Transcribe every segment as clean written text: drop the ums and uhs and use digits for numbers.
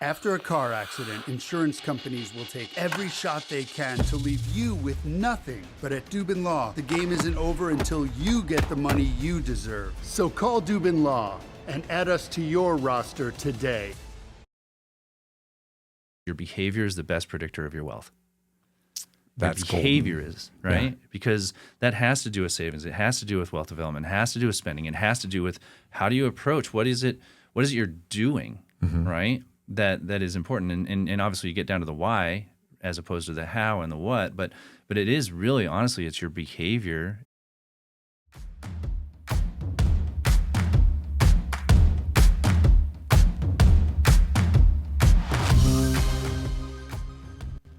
After a car accident, insurance companies will take every shot they can to leave you with nothing. But at Dubin Law, the game isn't over until you get the money you deserve. So call Dubin Law and add us to your roster today. Your behavior is the best predictor of your wealth. That's your behavior golden. is, right? Yeah. Because that has to do with savings. It has to do with wealth development. It has to do with spending. It has to do with how do you approach, what is it you're doing, right? That is important. And obviously you get down to the why as opposed to the how and the what, but it is really, honestly, it's your behavior.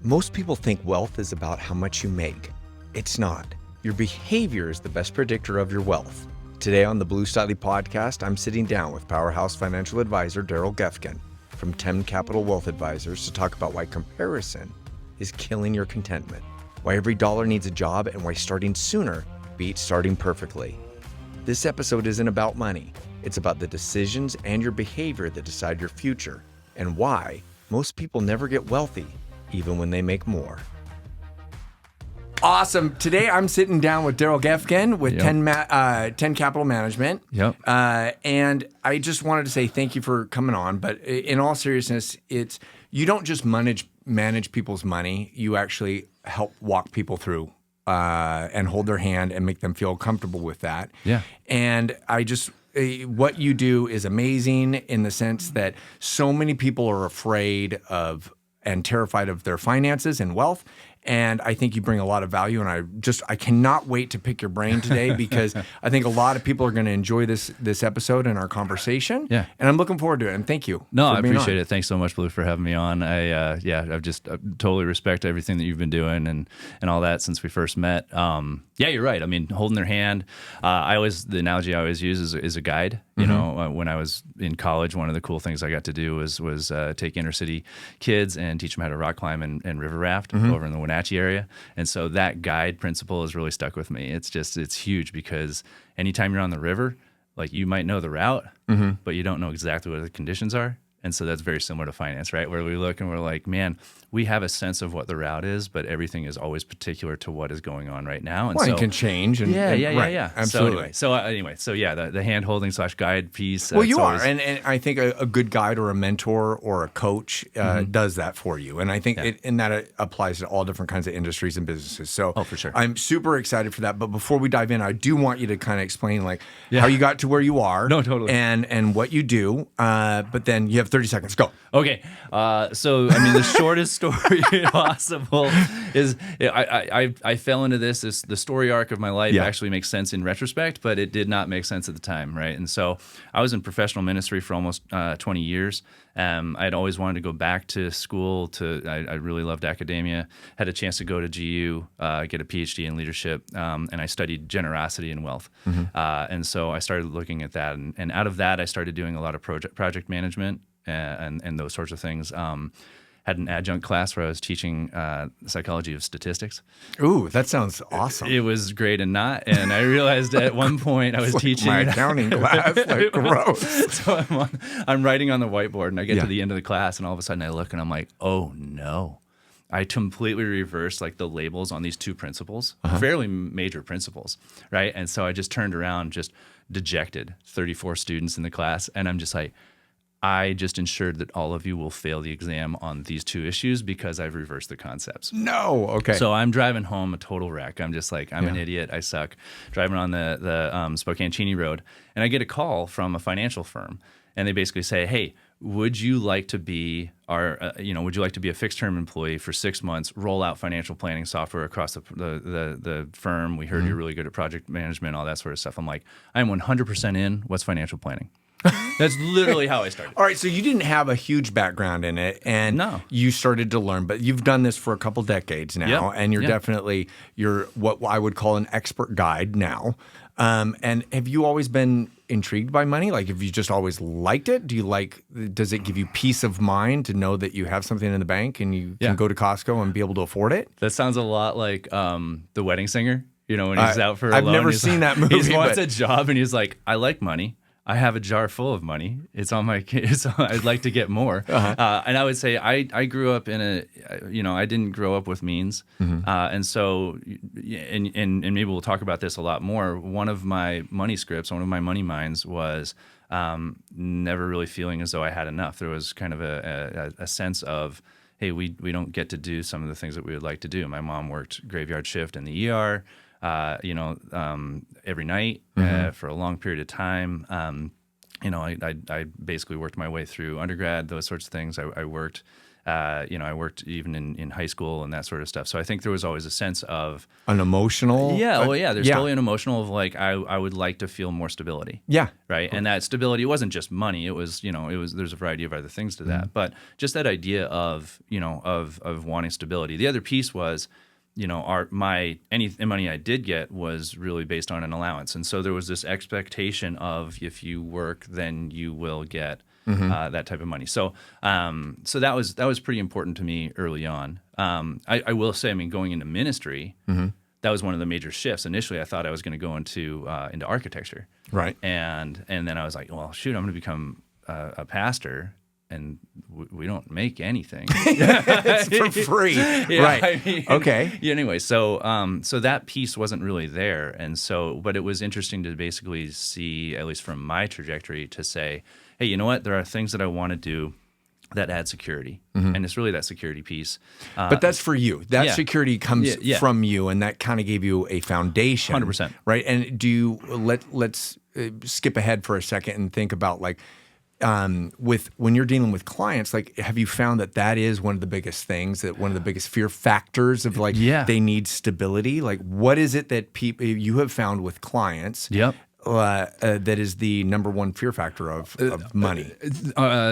Most people think wealth is about how much you make. It's not. Your behavior is the best predictor of your wealth. Today on the Blue Stiley Podcast, I'm sitting down with Powerhouse Financial Advisor Daryl Geffken from 10 Capital Wealth Advisors to talk about why comparison is killing your contentment, why every dollar needs a job, and why starting sooner beats starting perfectly. This episode isn't about money. It's about the decisions and your behavior that decide your future, and why most people never get wealthy, even when they make more. Awesome. Today I'm sitting down with Daryl Geffken with 10 Capital Management. Yep. And I just wanted to say thank you for coming on. But in all seriousness, you don't just manage people's money. You actually help walk people through and hold their hand and make them feel comfortable with that. Yeah. And what you do is amazing in the sense that so many people are afraid of and terrified of their finances and wealth. And I think you bring a lot of value, and I cannot wait to pick your brain today because I think a lot of people are going to enjoy this episode and our conversation. Yeah. And I'm looking forward to it. And thank you. No, I appreciate it. Thanks so much, Blue, for having me on. I totally respect everything that you've been doing and all that since we first met. Yeah, you're right. I mean, holding their hand. The analogy I always use is a guide. You know, when I was in college, one of the cool things I got to do was take inner city kids and teach them how to rock climb and river raft over in the Wenatchee area. And so that guide principle has really stuck with me. It's huge because anytime you're on the river, like you might know the route, but you don't know exactly what the conditions are. And so that's very similar to finance, right? Where we look and we're like, man, we have a sense of what the route is, but everything is always particular to what is going on right now. And it can change. Yeah. Absolutely. So the hand holding / guide piece. Well, you are. And I think a good guide or a mentor or a coach does that for you. And I think that applies to all different kinds of industries and businesses. So for sure. I'm super excited for that. But before we dive in, I do want you to kind of explain how you got to where you are. No, totally. And what you do. But then you have 30 seconds. Go. Okay. So, I mean, the shortest story possible is I fell into this. The story arc of my life actually makes sense in retrospect, but it did not make sense at the time, right? And so I was in professional ministry for almost 20 years. I'd always wanted to go back to school. I really loved academia. Had a chance to go to GU, get a PhD in leadership, and I studied generosity and wealth. And so I started looking at that, and out of that, I started doing a lot of project management and those sorts of things. Had an adjunct class where I was teaching psychology of statistics. Ooh, that sounds awesome. It was great and I realized at one point I was teaching my accounting class, gross. So I'm writing on the whiteboard, and I get to the end of the class, and all of a sudden I look and I'm like, oh no. I completely reversed the labels on these two principles, fairly major principles, right? And so I just turned around, just dejected, 34 students in the class, and I'm just like, I just ensured that all of you will fail the exam on these two issues because I've reversed the concepts. No, okay. So I'm driving home a total wreck. I'm just like, I'm an idiot. I suck. Driving on the Spokane-Cheney Road, and I get a call from a financial firm, and they basically say, "Hey, would you like to be would you like to be a fixed-term employee for 6 months? Roll out financial planning software across the firm. We heard you're really good at project management, all that sort of stuff." I'm like, I'm 100% in. What's financial planning? That's literally how I started. All right, so you didn't have a huge background in it, and you started to learn, but you've done this for a couple decades now, and you're definitely what I would call an expert guide now. And have you always been intrigued by money? Have you just always liked it? Does it give you peace of mind to know that you have something in the bank and you can go to Costco and be able to afford it? That sounds a lot like The Wedding Singer. When he's out for a I've loan. never seen that movie. He wants a job, and he's like, I like money. I have a jar full of money. I'd like to get more. And I would say I grew up in I didn't grow up with means. And so, and maybe we'll talk about this a lot more. One of my money scripts, one of my money minds was never really feeling as though I had enough. There was kind of a sense of, hey, we don't get to do some of the things that we would like to do. My mom worked graveyard shift in the ER. Every night for a long period of time. I basically worked my way through undergrad, those sorts of things. I worked, I worked even in high school and that sort of stuff. So I think there was always a sense of an emotional. There's totally an emotional of like I would like to feel more stability. Yeah. Right. And that stability wasn't just money. It was there's a variety of other things to that. But just that idea of wanting stability. The other piece was, any money I did get was really based on an allowance. And so there was this expectation of if you work, then you will get that type of money. So that was pretty important to me early on. I will say, going into ministry, that was one of the major shifts. Initially, I thought I was going to go into architecture. Right. And then I was like, well, shoot, I'm going to become a pastor. And we don't make anything. It's for free. Right. Okay. Anyway, so that piece wasn't really there. And so, but it was interesting to basically see, at least from my trajectory, to say, hey, you know what? There are things that I want to do that add security. And it's really that security piece. But that's for you. That security comes from you, and that kind of gave you a foundation. 100%. Right. And do you, let's skip ahead for a second and think about like, with when you're dealing with clients, like, have you found that is one of the biggest things, that one of the biggest fear factors of like they need stability? Like, what is it that you have found with clients? Yep. That is the number one fear factor of money?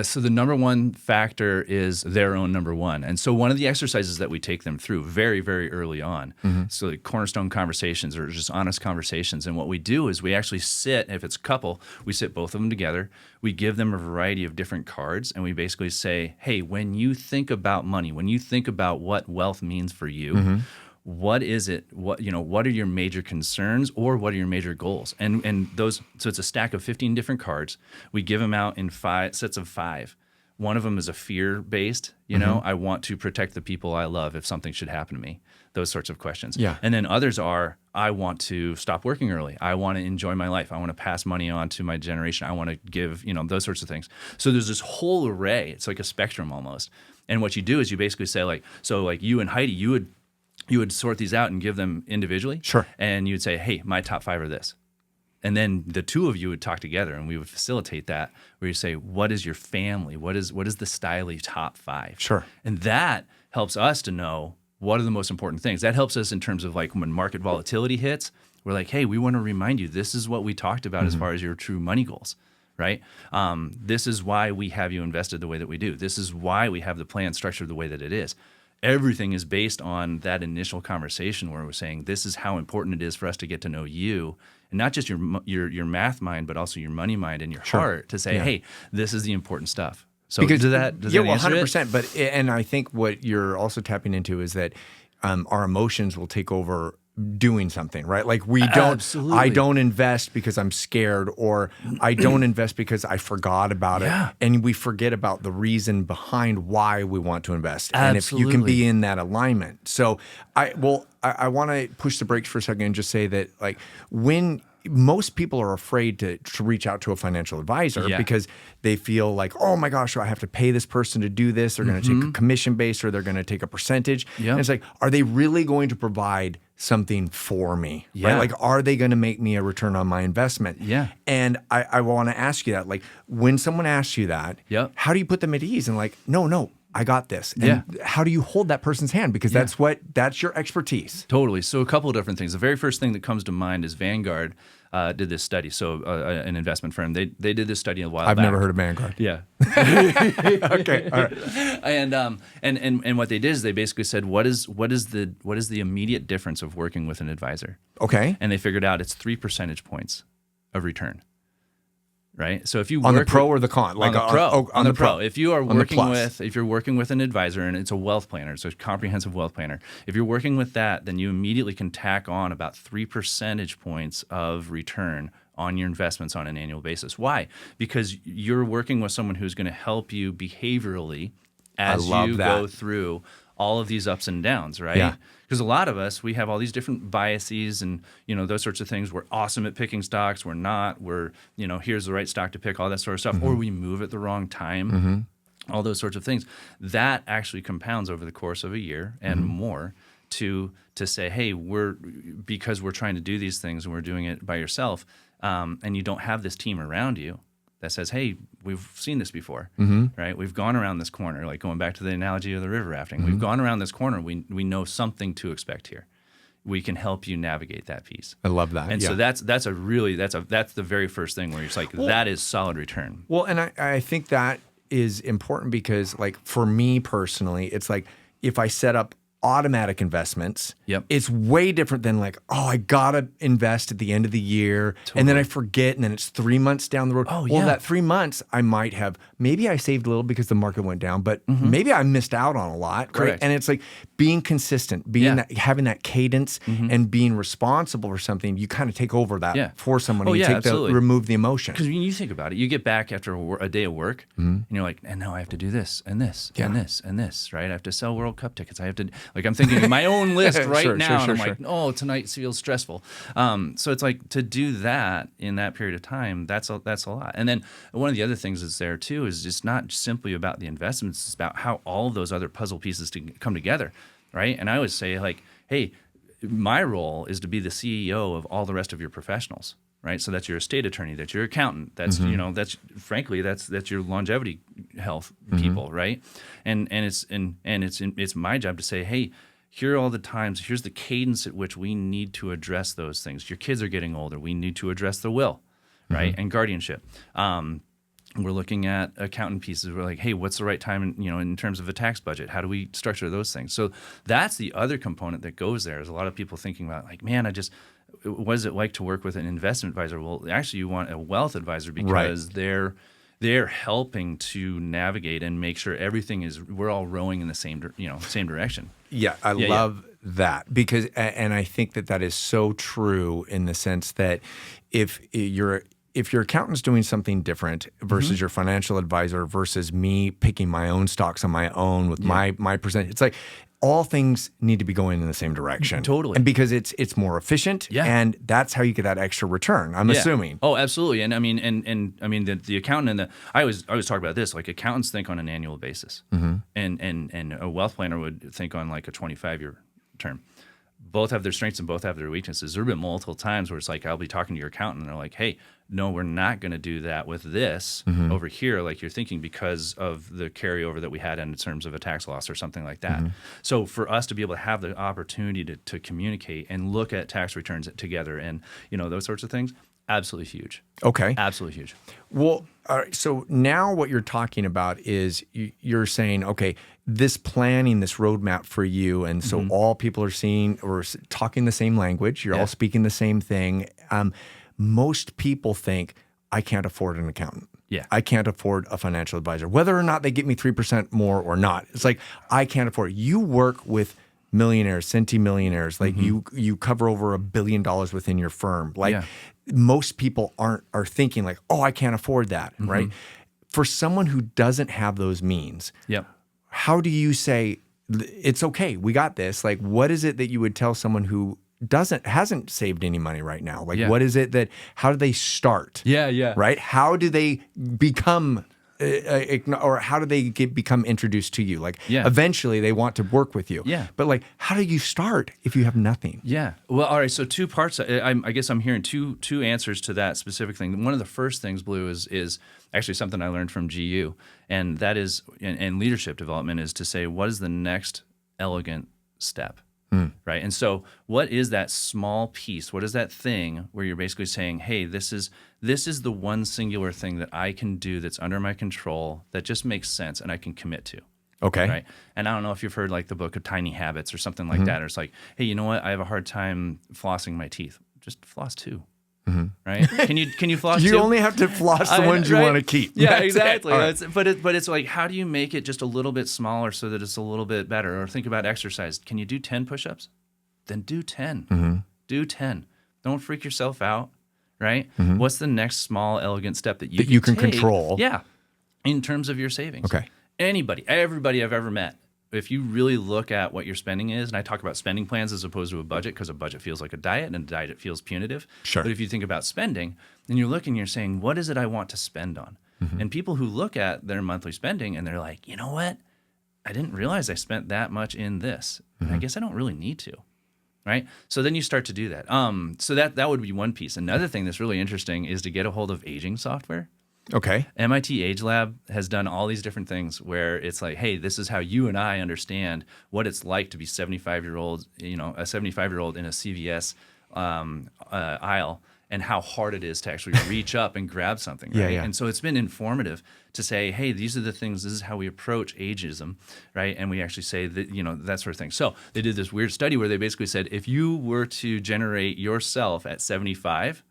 So the number one factor is their own number one. And so one of the exercises that we take them through very, very early on, so like cornerstone conversations or just honest conversations. And what we do is we actually sit, if it's a couple, we sit both of them together. We give them a variety of different cards, and we basically say, hey, when you think about money, when you think about what wealth means for you, what is it? What are your major concerns, or what are your major goals? And those. So it's a stack of 15 different cards. We give them out in 5 sets of 5. One of them is a fear-based. I want to protect the people I love if something should happen to me. Those sorts of questions. Yeah. And then others are, I want to stop working early. I want to enjoy my life. I want to pass money on to my generation. I want to give, those sorts of things. So there's this whole array. It's like a spectrum almost. And what you do is you basically say like you and Heidi, you would sort these out and give them individually. Sure. And you would say, hey, my top 5 are this. And then the two of you would talk together, and we would facilitate that, where you say, what is your family? What is the Stiley top 5? Sure. And that helps us to know what are the most important things. That helps us in terms of like when market volatility hits, we're like, hey, we want to remind you, this is what we talked about as far as your true money goals. Right? This is why we have you invested the way that we do. This is why we have the plan structured the way that it is. Everything is based on that initial conversation where we're saying this is how important it is for us to get to know you, and not just your math mind, but also your money mind and your heart, to say, hey, this is the important stuff. So does that answer 100%. it? But and I think what you're also tapping into is that our emotions will take over doing something, right? Like I don't invest because I'm scared, or I don't invest because I forgot about it. And we forget about the reason behind why we want to invest. And if you can be in that alignment. So I want to push the brakes for a second and just say that like when most people are afraid to reach out to a financial advisor because they feel like, oh my gosh, I have to pay this person to do this. They're going to take a commission base, or they're going to take a percentage. And it's like, are they really going to provide something for me? Right? Like, are they going to make me a return on my investment? And I want to ask you that, like, when someone asks you that, how do you put them at ease and like, no, I got this. And how do you hold that person's hand? Because that's your expertise. Totally. So a couple of different things. The very first thing that comes to mind is Vanguard did this study. So an investment firm, they did this study a while back. I've never heard of Vanguard. Yeah. Okay. All right. And what they did is they basically said, what is the immediate difference of working with an advisor? Okay. And they figured out it's 3 percentage points of return. Right. So if you on the pro or the con, like on the pro, if you are working with an advisor and it's a wealth planner, it's a comprehensive wealth planner. If you're working with that, then you immediately can tack on about 3 percentage points of return on your investments on an annual basis. Why? Because you're working with someone who's going to help you behaviorally as you go through all of these ups and downs, right? Yeah. Because a lot of us, we have all these different biases and, those sorts of things. We're awesome at picking stocks. We're not. We're, here's the right stock to pick, all that sort of stuff. Or we move at the wrong time, all those sorts of things. That actually compounds over the course of a year and more to say, hey, because we're trying to do these things and we're doing it by yourself, and you don't have this team around you that says, hey, we've seen this before, right? We've gone around this corner, like going back to the analogy of the river rafting. We've gone around this corner. We know something to expect here. We can help you navigate that piece. I love that. And so that's the very first thing where it's like, that is solid return. Well, and I think that is important because, like, for me personally, it's like if I set up automatic investments, it's way different than like, oh, I gotta invest at the end of the year, and then I forget, and then it's 3 months down the road. Well, that 3 months I might have, maybe I saved a little because the market went down, but maybe I missed out on a lot. Right? And it's like being consistent, having that cadence, and being responsible for something. You kind of take over that for someone. Remove the emotion. Because when you think about it, you get back after a day of work, and you're like, and now I have to do this and this and this and this, right? I have to sell World Cup tickets. I have to. Like, I'm thinking of my own list now, and I'm like, oh, tonight feels stressful. So it's like, to do that in that period of time, that's a lot. And then one of the other things that's there too is just not simply about the investments, it's about how all of those other puzzle pieces to come together, right? And I always say, like, hey, my role is to be the CEO of all the rest of your professionals. Right, so that's your estate attorney, that's your accountant, that's that's your longevity health people, right? And it's my job to say, hey, here are all the times, here's the cadence at which we need to address those things. Your kids are getting older, we need to address the will, right, and guardianship. We're looking at accountant pieces. We're like, hey, what's the right time in terms of a tax budget? How do we structure those things? So that's the other component that goes there. Is a lot of people thinking about, like, man, what is it like to work with an investment advisor? Well, actually, you want a wealth advisor because they're helping to navigate and make sure we're all rowing in the same direction. Yeah, I love that because, and I think that is so true in the sense that if your accountant's doing something different versus your financial advisor versus me picking my own stocks on my own with my percent, it's like all things need to be going in the same direction. Totally. And because it's more efficient, and that's how you get that extra return, I'm assuming. Oh, absolutely. And I mean, the accountant I always talk about this, like, accountants think on an annual basis, and a wealth planner would think on like a 25-year term. Both have their strengths and both have their weaknesses. There have been multiple times where it's like, I'll be talking to your accountant and they're like, hey, no, we're not going to do that with this over here like you're thinking because of the carryover that we had in terms of a tax loss or something like that. So for us to be able to have the opportunity to communicate and look at tax returns together and those sorts of things, absolutely huge. Okay. Absolutely huge. Well, all right, so now what you're talking about is you're saying, okay, this planning, this roadmap for you, and so all people are seeing or talking the same language. You're all speaking the same thing. Most people think, I can't afford an accountant. Yeah. I can't afford a financial advisor. Whether or not they get me 3% more or not, it's like, I can't afford it. You work with millionaires, centimillionaires. Like you cover over $1 billion within your firm. Like most people are thinking like, oh, I can't afford that, right? For someone who doesn't have those means, how do you say, it's okay, we got this? Like, what is it that you would tell someone who hasn't saved any money right now? Like, what is it how do they start? Right? How do they become, or how do they become introduced to you? Like, eventually they want to work with you. But like, how do you start if you have nothing? Well, all right. So two parts. I guess I'm hearing two answers to that specific thing. One of the first things, Blue, is actually something I learned from GU, and that is, in leadership development, is to say, what is the next elegant step? Right. And so what is that small piece? What is that thing where you're basically saying, hey, this is the one singular thing that I can do that's under my control that just makes sense and I can commit to. Okay. Right. And I don't know if you've heard like the book of Tiny Habits or something like that. Or it's like, hey, you know what? I have a hard time flossing my teeth. Just floss two. Right? Can you floss? You two? only have to floss the ones you want to keep. Yeah, That's exactly. Right. But it's like, how do you make it just a little bit smaller so that it's a little bit better? Or think about exercise. Can you do 10 push-ups? Then do 10. Do 10. Don't freak yourself out. right? What's the next small, elegant step that That you can take, control. Yeah, in terms of your savings. Okay. Everybody I've ever met, if you really look at what your spending is, and I talk about spending plans as opposed to a budget, because a budget feels like a diet and a diet feels punitive. Sure. But if you think about spending, then you're looking, you're saying, what is it I want to spend on? And people who look at their monthly spending and they're like, you know what? I didn't realize I spent that much in this. And I guess I don't really need to. Right? So then you start to do that. So that would be one piece. Another thing that's really interesting is to get a hold of aging software. Okay. MIT Age Lab has done all these different things where it's like, hey, this is how you and I understand what it's like to be 75-year-old, a 75-year-old in a CVS aisle, and how hard it is to actually reach up and grab something. Right? Yeah. And so it's been informative to say, hey, these are the things, this is how we approach ageism, right? And we actually say that, that sort of thing. So they did this weird study where they basically said, if you were to generate yourself at 75,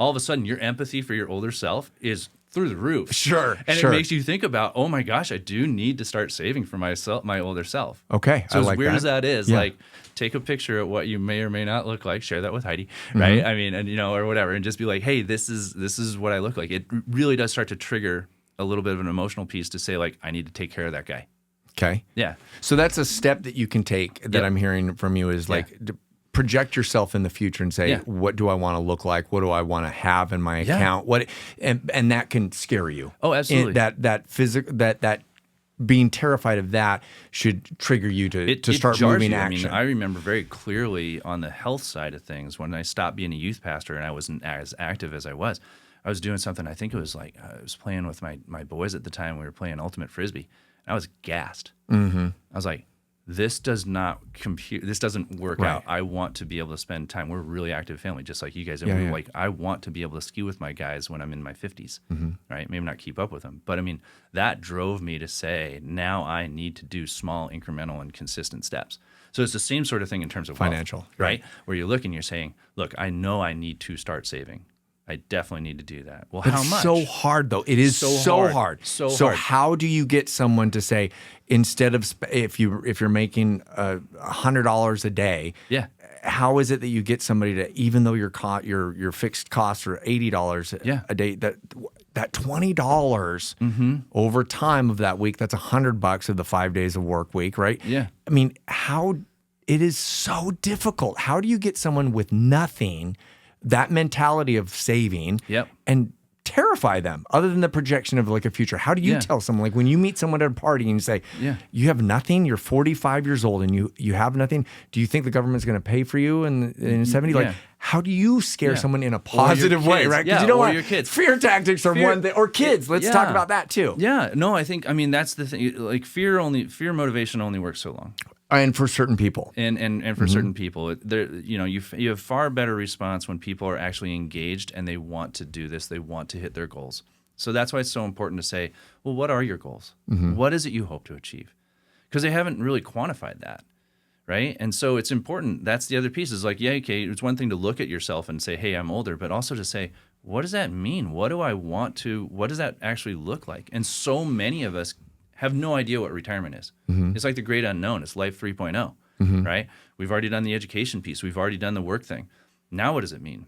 all of a sudden your empathy for your older self is through the roof. Sure. And it makes you think about, oh my gosh, I do need to start saving for my older self. Okay. So I as like weird that. as that is, Yeah. like take a picture of what you may or may not look like, share that with Heidi, right? I mean, and or whatever, and just be like, hey, this is what I look like. It really does start to trigger a little bit of an emotional piece to say, like, I need to take care of that guy. Okay. Yeah. So that's a step that you can take that Yep. I'm hearing from you is like project yourself in the future and say, Yeah. what do I want to look like? What do I want to have in my Yeah. account? What and that can scare you. Oh, absolutely. And that being terrified of that should trigger you to start jars moving you. action. I remember very clearly on the health side of things when I stopped being a youth pastor and I wasn't as active as I was doing something. I think it was like I was playing with my boys at the time. We were playing ultimate frisbee. And I was gassed. I was like, this does not compute. This doesn't work Right. out. I want to be able to spend time. We're a really active family, just like you guys. And Yeah, we're yeah. like, I want to be able to ski with my guys when I'm in my 50s, right? Maybe not keep up with them. But I mean, that drove me to say, now I need to do small, incremental, and consistent steps. So it's the same sort of thing in terms of wealth, Financial, right? Where you're looking, you're saying, look, I know I need to start saving. I definitely need to do that. Well, how It's much? so hard, though. It is so hard. So So hard. how do you get someone to say, instead of if you're making $100 a day, Yeah. how is it that you get somebody to, even though your fixed costs are $80 Yeah. a day, that $20 over time of that week, that's $100 of the 5 days of work week, right? Yeah. I mean, it is so difficult. How do you get someone with nothing, that mentality of saving, Yep. and terrify them other than the projection of like a future? How do you Yeah. tell someone, like when you meet someone at a party and you say, Yeah. you have nothing, you're 45 years old and you have nothing, do you think the government's going to pay for you in 70? Yeah. Like, how do you scare Yeah. someone in a Or your positive way, kids. right? Yeah, you don't or want your kids. fear tactics are Fear- one thing, or kids. Let's talk about that too. Yeah, no, I think that's the thing. Like fear motivation only works so long, And for certain people. and for certain people, you have far better response when people are actually engaged and they want to do this, they want to hit their goals. So that's why it's so important to say, well, what are your goals? What is it you hope to achieve? Because they haven't really quantified that. Right. And so it's important. That's the other piece is like, yeah, okay, it's one thing to look at yourself and say, hey, I'm older, but also to say, what does that mean? What does that actually look like? And so many of us have no idea what retirement is. It's like the great unknown. It's life 3.0, right? We've already done the education piece. We've already done the work thing. Now what does it mean?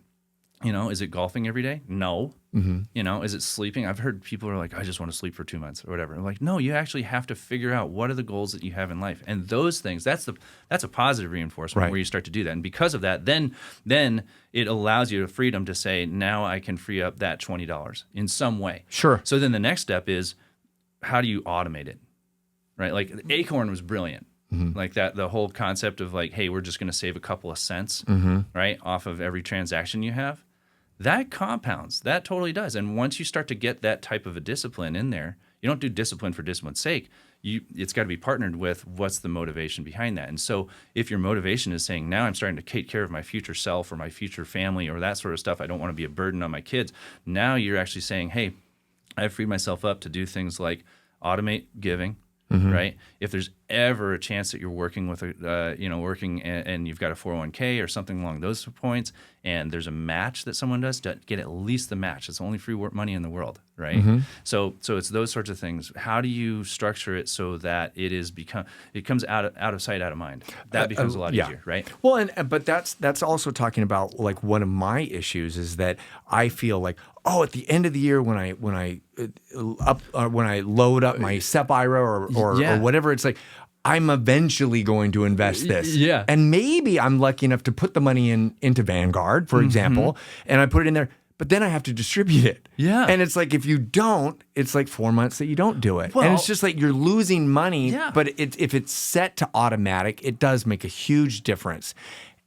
Is it golfing every day? No. Is it sleeping? I've heard people are like, I just want to sleep for 2 months or whatever. I'm like, no, you actually have to figure out what are the goals that you have in life. And those things, that's a positive reinforcement Right. where you start to do that. And because of that, then it allows you the freedom to say, now I can free up that $20 in some way. Sure. So then the next step is, how do you automate it? Right? Like Acorn was brilliant. Like that, the whole concept of like, hey, we're just going to save a couple of cents, right, off of every transaction you have. That compounds. That totally does. And once you start to get that type of a discipline in there, you don't do discipline for discipline's sake. It's got to be partnered with what's the motivation behind that. And so if your motivation is saying, now I'm starting to take care of my future self or my future family or that sort of stuff, I don't want to be a burden on my kids. Now you're actually saying, hey, I've freed myself up to do things like automate giving, right? If there's ever a chance that you're working with, working and you've got a 401k or something along those points, and there's a match that someone does, to get at least the match. It's the only free money in the world. right? So it's those sorts of things. How do you structure it so that it comes out of sight, out of mind? That becomes a lot easier, right? Well, but that's also talking about like one of my issues is that I feel like, oh, at the end of the year when I load up my SEP IRA or whatever, it's like I'm eventually going to invest this. Yeah. And maybe I'm lucky enough to put the money into Vanguard, for example, and I put it in there. But then I have to distribute it. Yeah. And it's like, if you don't, it's like 4 months that you don't do it. Well, and it's just like you're losing money. Yeah. But if it's set to automatic, it does make a huge difference.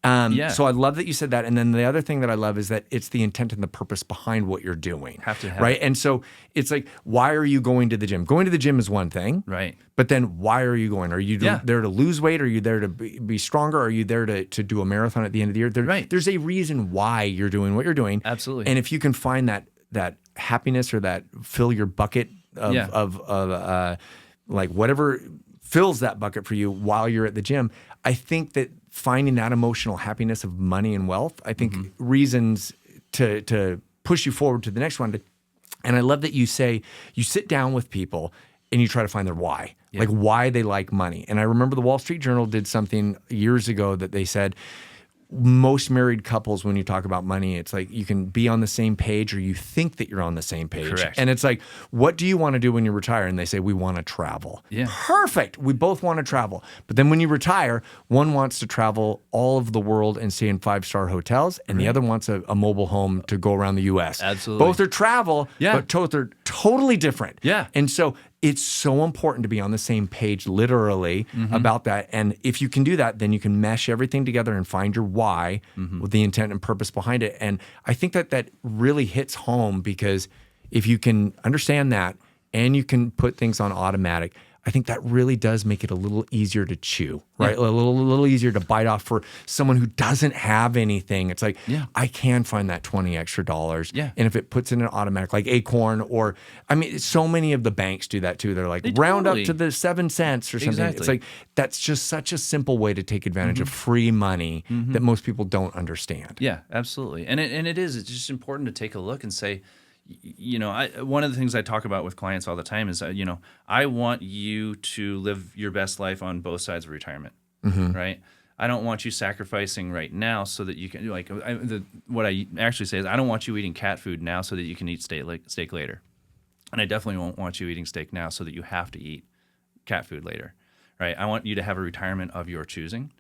So I love that you said that. And then the other thing that I love is that it's the intent and the purpose behind what you're doing. Have to have right? it. And so it's like, why are you going to the gym? Going to the gym is one thing. Right. But then why are you going? Are you there to lose weight? Are you there to be stronger? Are you there to do a marathon at the end of the year? Right. There's a reason why you're doing what you're doing. Absolutely. And if you can find that happiness or that fill your bucket of like whatever fills that bucket for you while you're at the gym, I think that finding that emotional happiness of money and wealth, I think reasons to push you forward to the next one. And I love that you say you sit down with people and you try to find their why, like why they like money. And I remember the Wall Street Journal did something years ago that they said, most married couples, when you talk about money, it's like you can be on the same page or you think that you're on the same page. Correct. And it's like, what do you want to do when you retire? And they say, we want to travel. Yeah. Perfect. We both want to travel. But then when you retire, one wants to travel all of the world and stay in 5-star hotels, and the other wants a mobile home to go around the U.S. Absolutely. Both are travel, but both are totally different. Yeah. And so it's so important to be on the same page, literally, about that. And if you can do that, then you can mesh everything together and find your why with the intent and purpose behind it. And I think that really hits home, because if you can understand that and you can put things on automatic, I think that really does make it a little easier to chew, right? A little easier to bite off for someone who doesn't have anything. It's like, I can find that $20 extra. Yeah. And if it puts in an automatic, like Acorn, or, I mean, so many of the banks do that too. They're like, round up to the 7 cents or something. Exactly. It's like, that's just such a simple way to take advantage of free money that most people don't understand. Yeah, absolutely. And it's just important to take a look and say, one of the things I talk about with clients all the time is, I want you to live your best life on both sides of retirement, right? I don't want you sacrificing right now so that you can, what I actually say is, I don't want you eating cat food now so that you can eat steak later. And I definitely won't want you eating steak now so that you have to eat cat food later, right? I want you to have a retirement of your choosing.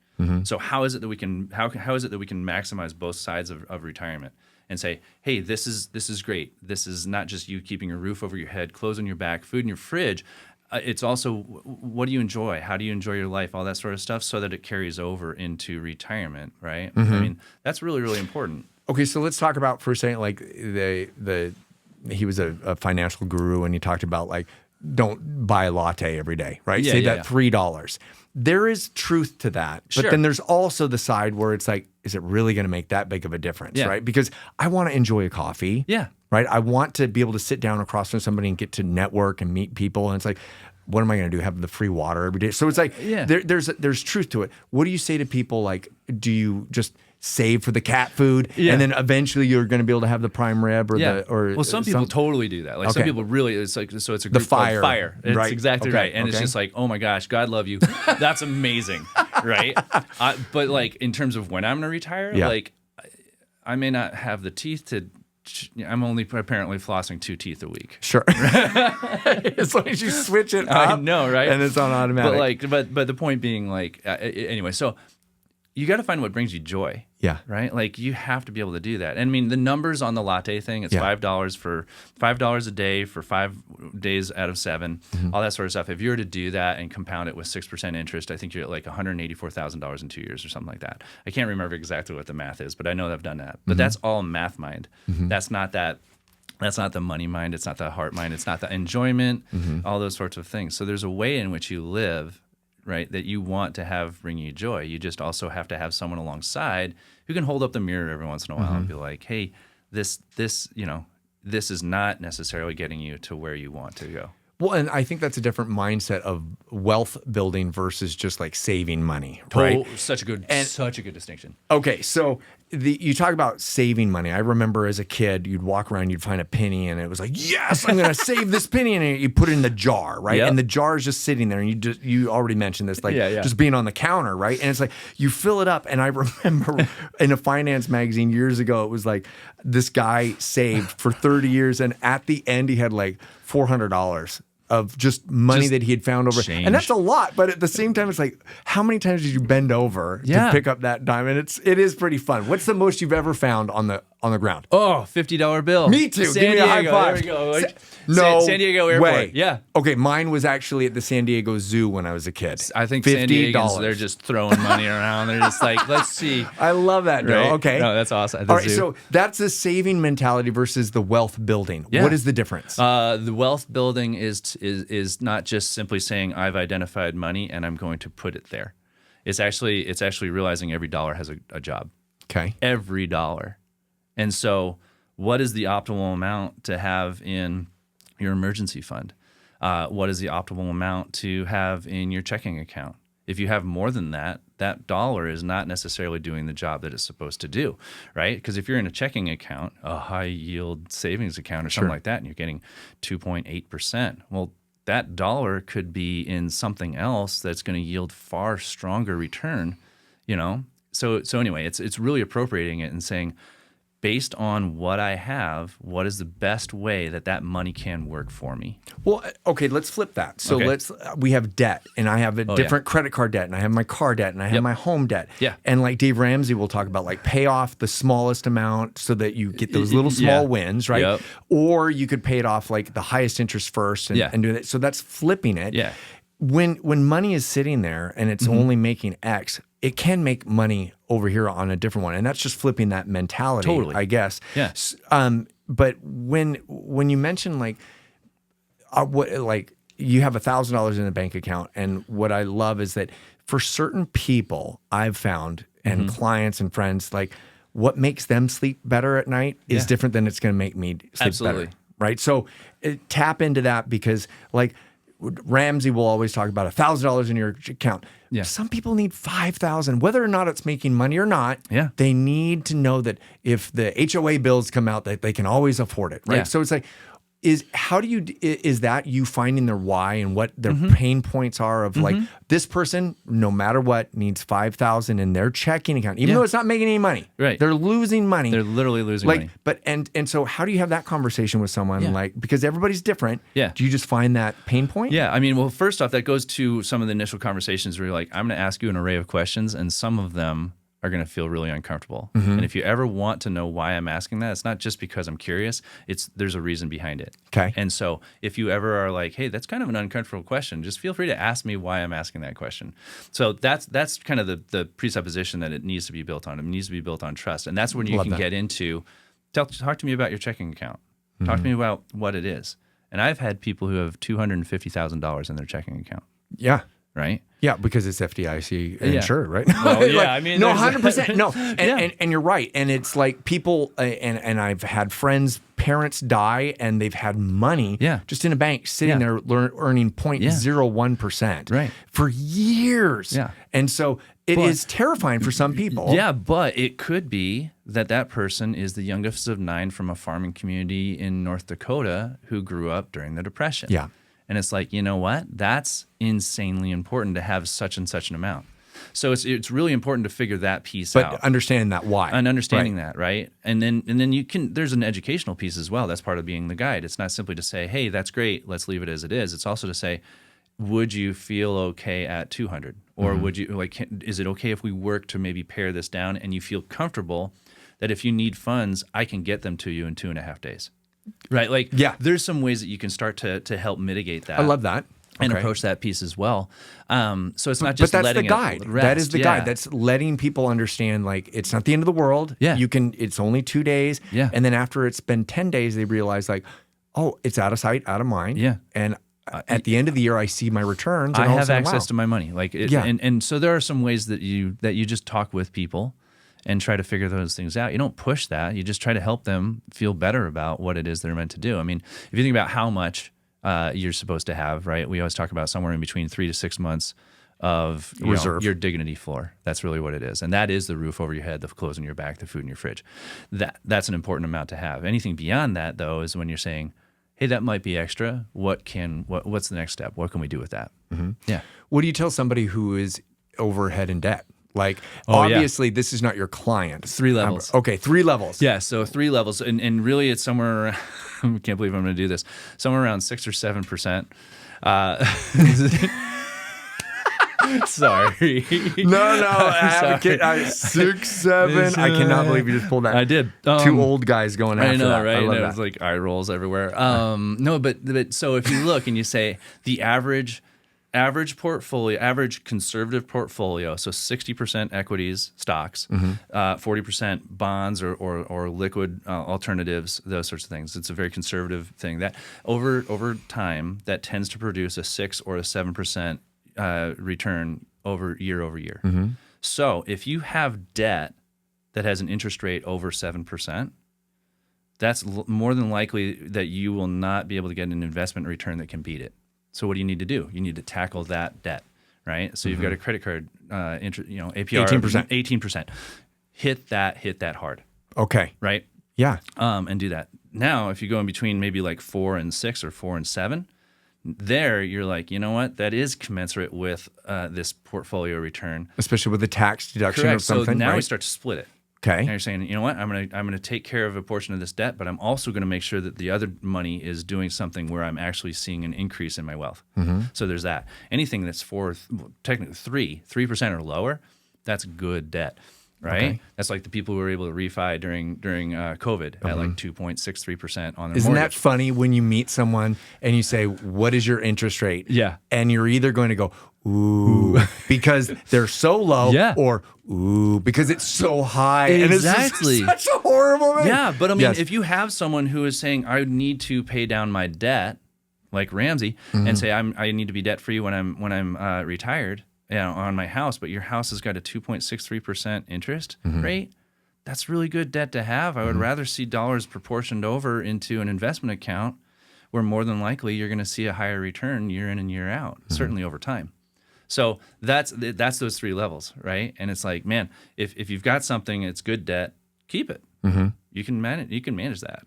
So how is it that we can maximize both sides of retirement? And say, hey, this is great. This is not just you keeping a roof over your head, clothes on your back, food in your fridge. It's also, what do you enjoy? How do you enjoy your life? All that sort of stuff, so that it carries over into retirement, right? I mean, that's really, really important. Okay, so let's talk about for a second, like he was a financial guru, and he talked about like, don't buy a latte every day, right? Say that $3. There is truth to that. But then there's also the side where it's like, is it really going to make that big of a difference, right? Because I want to enjoy a coffee. Yeah. Right? I want to be able to sit down across from somebody and get to network and meet people. And it's like, what am I going to do? Have the free water every day? So it's like, there's truth to it. What do you say to people? Like, do you just save for the cat food, and then eventually you're going to be able to have the prime rib well, some people totally do that. Like some people really, it's like, so it's a group fire. called Fire. It's exactly right. And it's just like, oh my gosh, God love you. That's amazing. Right. But like in terms of when I'm going to retire, like I may not have the teeth to, I'm only apparently flossing 2 teeth a week. Sure. As long as you switch it up. I know, right? And it's on automatic. But the point being, like, anyway, so you got to find what brings you joy. Yeah. Right? Like, you have to be able to do that. And I mean, the numbers on the latte thing, it's $5 a day for 5 days out of 7, all that sort of stuff. If you were to do that and compound it with 6% interest, I think you're at like $184,000 in 2 years or something like that. I can't remember exactly what the math is, but I know that I've done that. But that's all math mind. That's not the money mind. It's not the heart mind. It's not the enjoyment, all those sorts of things. So there's a way in which you live, right, that you want to have bring you joy. You just also have to have someone alongside who can hold up the mirror every once in a while and be like, hey, this is not necessarily getting you to where you want to go. Well, and I think that's a different mindset of wealth building versus just like saving money, right? Such a good distinction. Okay, so you talk about saving money. I remember as a kid, you'd walk around, you'd find a penny, and it was like, yes, I'm going to save this penny, and you put it in the jar, right? Yep. And the jar is just sitting there, and you already mentioned this, like just being on the counter, right? And it's like you fill it up, and I remember in a finance magazine years ago, it was like this guy saved for 30 years, and at the end, he had like $400 of just money that he had found over. Change. And that's a lot, but at the same time, it's like, how many times did you bend over to pick up that dime? And it is pretty fun. What's the most you've ever found on the ground? Oh, $50 bill. Me too. San Give me a high Diego, five. There we go. No San Diego Airport. way. Yeah. Okay, mine was actually at the San Diego Zoo when I was a kid. I think $50. San Diegans, they're just throwing money around. They're just like, let's see. I love that, Daryl. Right? Okay. No, that's awesome. All right, so that's the saving mentality versus the wealth building. Yeah. What is the difference? The wealth building is not just simply saying I've identified money and I'm going to put it there. It's actually realizing every dollar has a job. Okay. Every dollar. And so what is the optimal amount to have in your emergency fund? What is the optimal amount to have in your checking account? If you have more than that, that dollar is not necessarily doing the job that it's supposed to do, right? Because if you're in a checking account, a high yield savings account or something like that, and you're getting 2.8%, well, that dollar could be in something else that's going to yield far stronger return, you know? So anyway, it's really appropriating it and saying, based on what I have, what is the best way that money can work for me? Well, okay, let's flip that. So we have debt, and I have a different credit card debt, and I have my car debt, and I have my home debt. Yeah. And like Dave Ramsey will talk about, like, pay off the smallest amount so that you get those little small wins, right? Yep. Or you could pay it off like the highest interest first and do that. So that's flipping it. Yeah. When money is sitting there and it's only making X, it can make money over here on a different one, and that's just flipping that mentality. Totally. I guess. Yeah. But when you mention like you have $1,000 in a bank account, and what I love is that for certain people I've found and clients and friends, like what makes them sleep better at night is different than it's going to make me sleep better. Right. So tap into that, because like Ramsey will always talk about $1,000 in your account. Yeah. Some people need $5,000, whether or not it's making money or not. Yeah. They need to know that if the HOA bills come out, that they can always afford it. Right. Yeah. So it's like, is that you finding their why and what their pain points are of like, this person, no matter what, needs $5,000 in their checking account, even though it's not making any money. Right. They're losing money. They're literally losing money. But and so how do you have that conversation with someone? Like, because everybody's different. Yeah. Do you just find that pain point? Yeah. I mean, well, first off, that goes to some of the initial conversations where you're like, I'm going to ask you an array of questions, and some of them are going to feel really uncomfortable. And if you ever want to know why I'm asking that, it's not just because I'm curious. There's a reason behind it. Okay. And so if you ever are like, hey, that's kind of an uncomfortable question, just feel free to ask me why I'm asking that question. So that's kind of the presupposition that it needs to be built on. It needs to be built on trust. And that's when you can get into, talk to me about your checking account. Talk to me about what it is. And I've had people who have $250,000 in their checking account. Yeah. Right? Yeah, because it's FDIC insured, right? Well, yeah, like, I mean, no, 100%. No, and you're right. And it's like people, and I've had friends, parents die, and they've had money just in a bank sitting there earning 0.01% right. for years. Yeah. And so it is terrifying for some people. Yeah, but it could be that person is the youngest of 9 from a farming community in North Dakota who grew up during the Depression. Yeah. And it's like, you know what? That's insanely important to have such and such an amount. So it's really important to figure that piece out. But understanding that why. And understanding that, right? And then you can, there's an educational piece as well. That's part of being the guide. It's not simply to say, hey, that's great, let's leave it as it is. It's also to say, would you feel okay at 200? Or would you, like, is it okay if we work to maybe pare this down and you feel comfortable that if you need funds, I can get them to you in 2.5 days? Right? Like, there's some ways that you can start to help mitigate that. I love that. And approach that piece as well. So it's not just but that's letting the guide. it rest. That is the guide. That's letting people understand, like, it's not the end of the world. Yeah. It's only 2 days. Yeah. And then after it's been 10 days, they realize, like, oh, it's out of sight, out of mind. Yeah. And at the end of the year, I see my returns. And I have access to my money. Like, Yeah. And so there are some ways that you just talk with people and try to figure those things out. You don't push that. You just try to help them feel better about what it is they're meant to do. I mean, if you think about how much you're supposed to have, right? We always talk about somewhere in between 3 to 6 months of reserve, your dignity floor. That's really what it is. And that is the roof over your head, the clothes on your back, the food in your fridge. That's an important amount to have. Anything beyond that, though, is when you're saying, hey, that might be extra. What's the next step? What can we do with that? Mm-hmm. Yeah. What do you tell somebody who is overhead in debt? Like, obviously, this is not your client. 3 levels. Okay, 3 levels. Yeah, so 3 levels. And really, it's somewhere around, I can't believe I'm going to do this, somewhere around 6 or 7%. Sorry. No. 6, 7. I cannot believe you just pulled that. I did. 2 old guys going after I know, that. right? I love and it that. was like eye rolls everywhere. No, but so if you look and you say the average portfolio, average conservative portfolio, so 60% equities, stocks, 40% bonds or liquid alternatives, those sorts of things. It's a very conservative thing. That over time, that tends to produce a 6 or a 7% return over year. So if you have debt that has an interest rate over 7%, that's more than likely that you will not be able to get an investment return that can beat it. So what do you need to do? You need to tackle that debt, right? So you've got a credit card, APR 18%. Hit that hard. Okay. Right? Yeah. And do that. Now, if you go in between maybe like 4 and 6 or 4 and 7, there you're like, you know what? That is commensurate with this portfolio return. Especially with the tax deduction Correct. or something. So now right? we start to split it. Okay. And you're saying, you know what? I'm gonna take care of a portion of this debt, but I'm also going to make sure that the other money is doing something where I'm actually seeing an increase in my wealth. So there's that. Anything that's technically 3% or lower, that's good debt, right? Okay. That's like the people who were able to refi during COVID at like 2.63% on their Isn't that mortgage. funny when you meet someone and you say, what is your interest rate? Yeah. And you're either going to go, ooh, because they're so low, Yeah. or ooh, because it's so high. Exactly. And it's just such a horrible thing. Yeah, but I mean, Yes. if you have someone who is saying, I need to pay down my debt, like Ramsey, and say, I need to be debt free when I'm retired, on my house, but your house has got a 2.63% interest rate, that's really good debt to have. I would rather see dollars proportioned over into an investment account where more than likely you're going to see a higher return year in and year out, certainly over time. So that's those 3 levels, right? And it's like, man, if you've got something, it's good debt, keep it. You can manage that,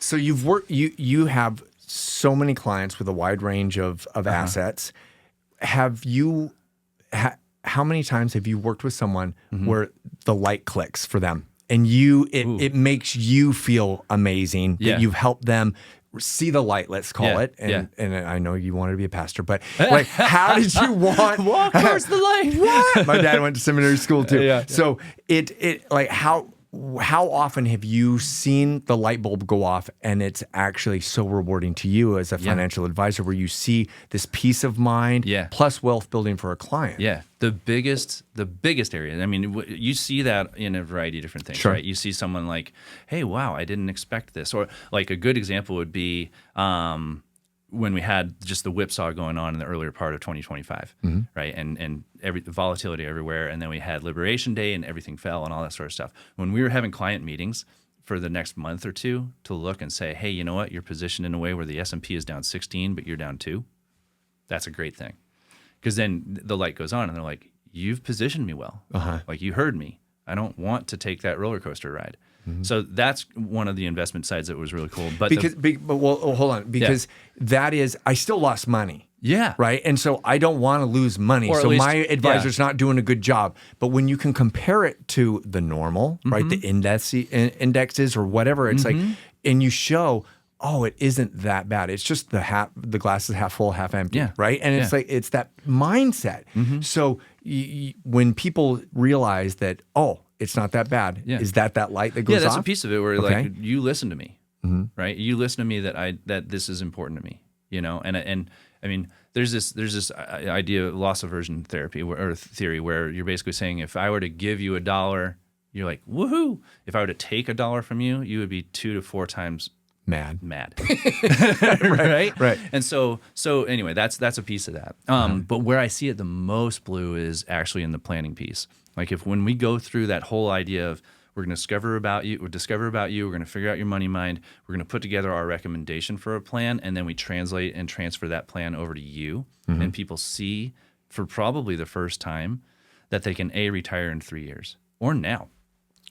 So you've worked. You have so many clients with a wide range of assets. Have you? How many times have you worked with someone where the light clicks for them, and it makes you feel amazing Yeah. that you've helped them see the light? Let's call it. And I know you wanted to be a pastor, but like, how did you want? Walk towards the light. What? My dad went to seminary school too. Yeah. So it like how often have you seen the light bulb go off and it's actually so rewarding to you as a financial advisor, where you see this peace of mind plus wealth building for a client? Yeah, the biggest area. I mean, you see that in a variety of different things, Sure. right? You see someone like, hey, wow, I didn't expect this. Or like a good example would be when we had just the whipsaw going on in the earlier part of 2025, right? And the volatility everywhere. And then we had Liberation Day and everything fell and all that sort of stuff. When we were having client meetings for the next month or two to look and say, hey, you know what? You're positioned in a way where the S&P is down 16, but you're down 2. That's a great thing. Because then the light goes on and they're like, you've positioned me well. Like, you heard me. I don't want to take that roller coaster ride. So that's one of the investment sides that was really cool. But hold on, because that is, I still lost money. Yeah. Right. And so I don't want to lose money. Or at So least- my advisor's not doing a good job. But when you can compare it to the normal, right, the indexes or whatever, it's like, and you show, oh, it isn't that bad. It's just the glass is half full, half empty, right? And it's like, it's that mindset. So when people realize that, oh, it's not that bad, is that light that goes off? Yeah, that's a piece of it where like, you listen to me, right? You listen to me that this is important to me, and I mean, there's this idea of loss aversion therapy or theory where you're basically saying, if I were to give you $1, you're like, woohoo. If I were to take $1 from you, you would be 2 to 4 times mad. Right. And so anyway, that's a piece of that. But where I see it the most, Blue, is actually in the planning piece. Like, when we go through that whole idea of, we're going to discover about you, we're going to figure out your money mind, we're going to put together our recommendation for a plan, and then we translate and transfer that plan over to you, and people see for probably the first time that they can retire in 3 years or now,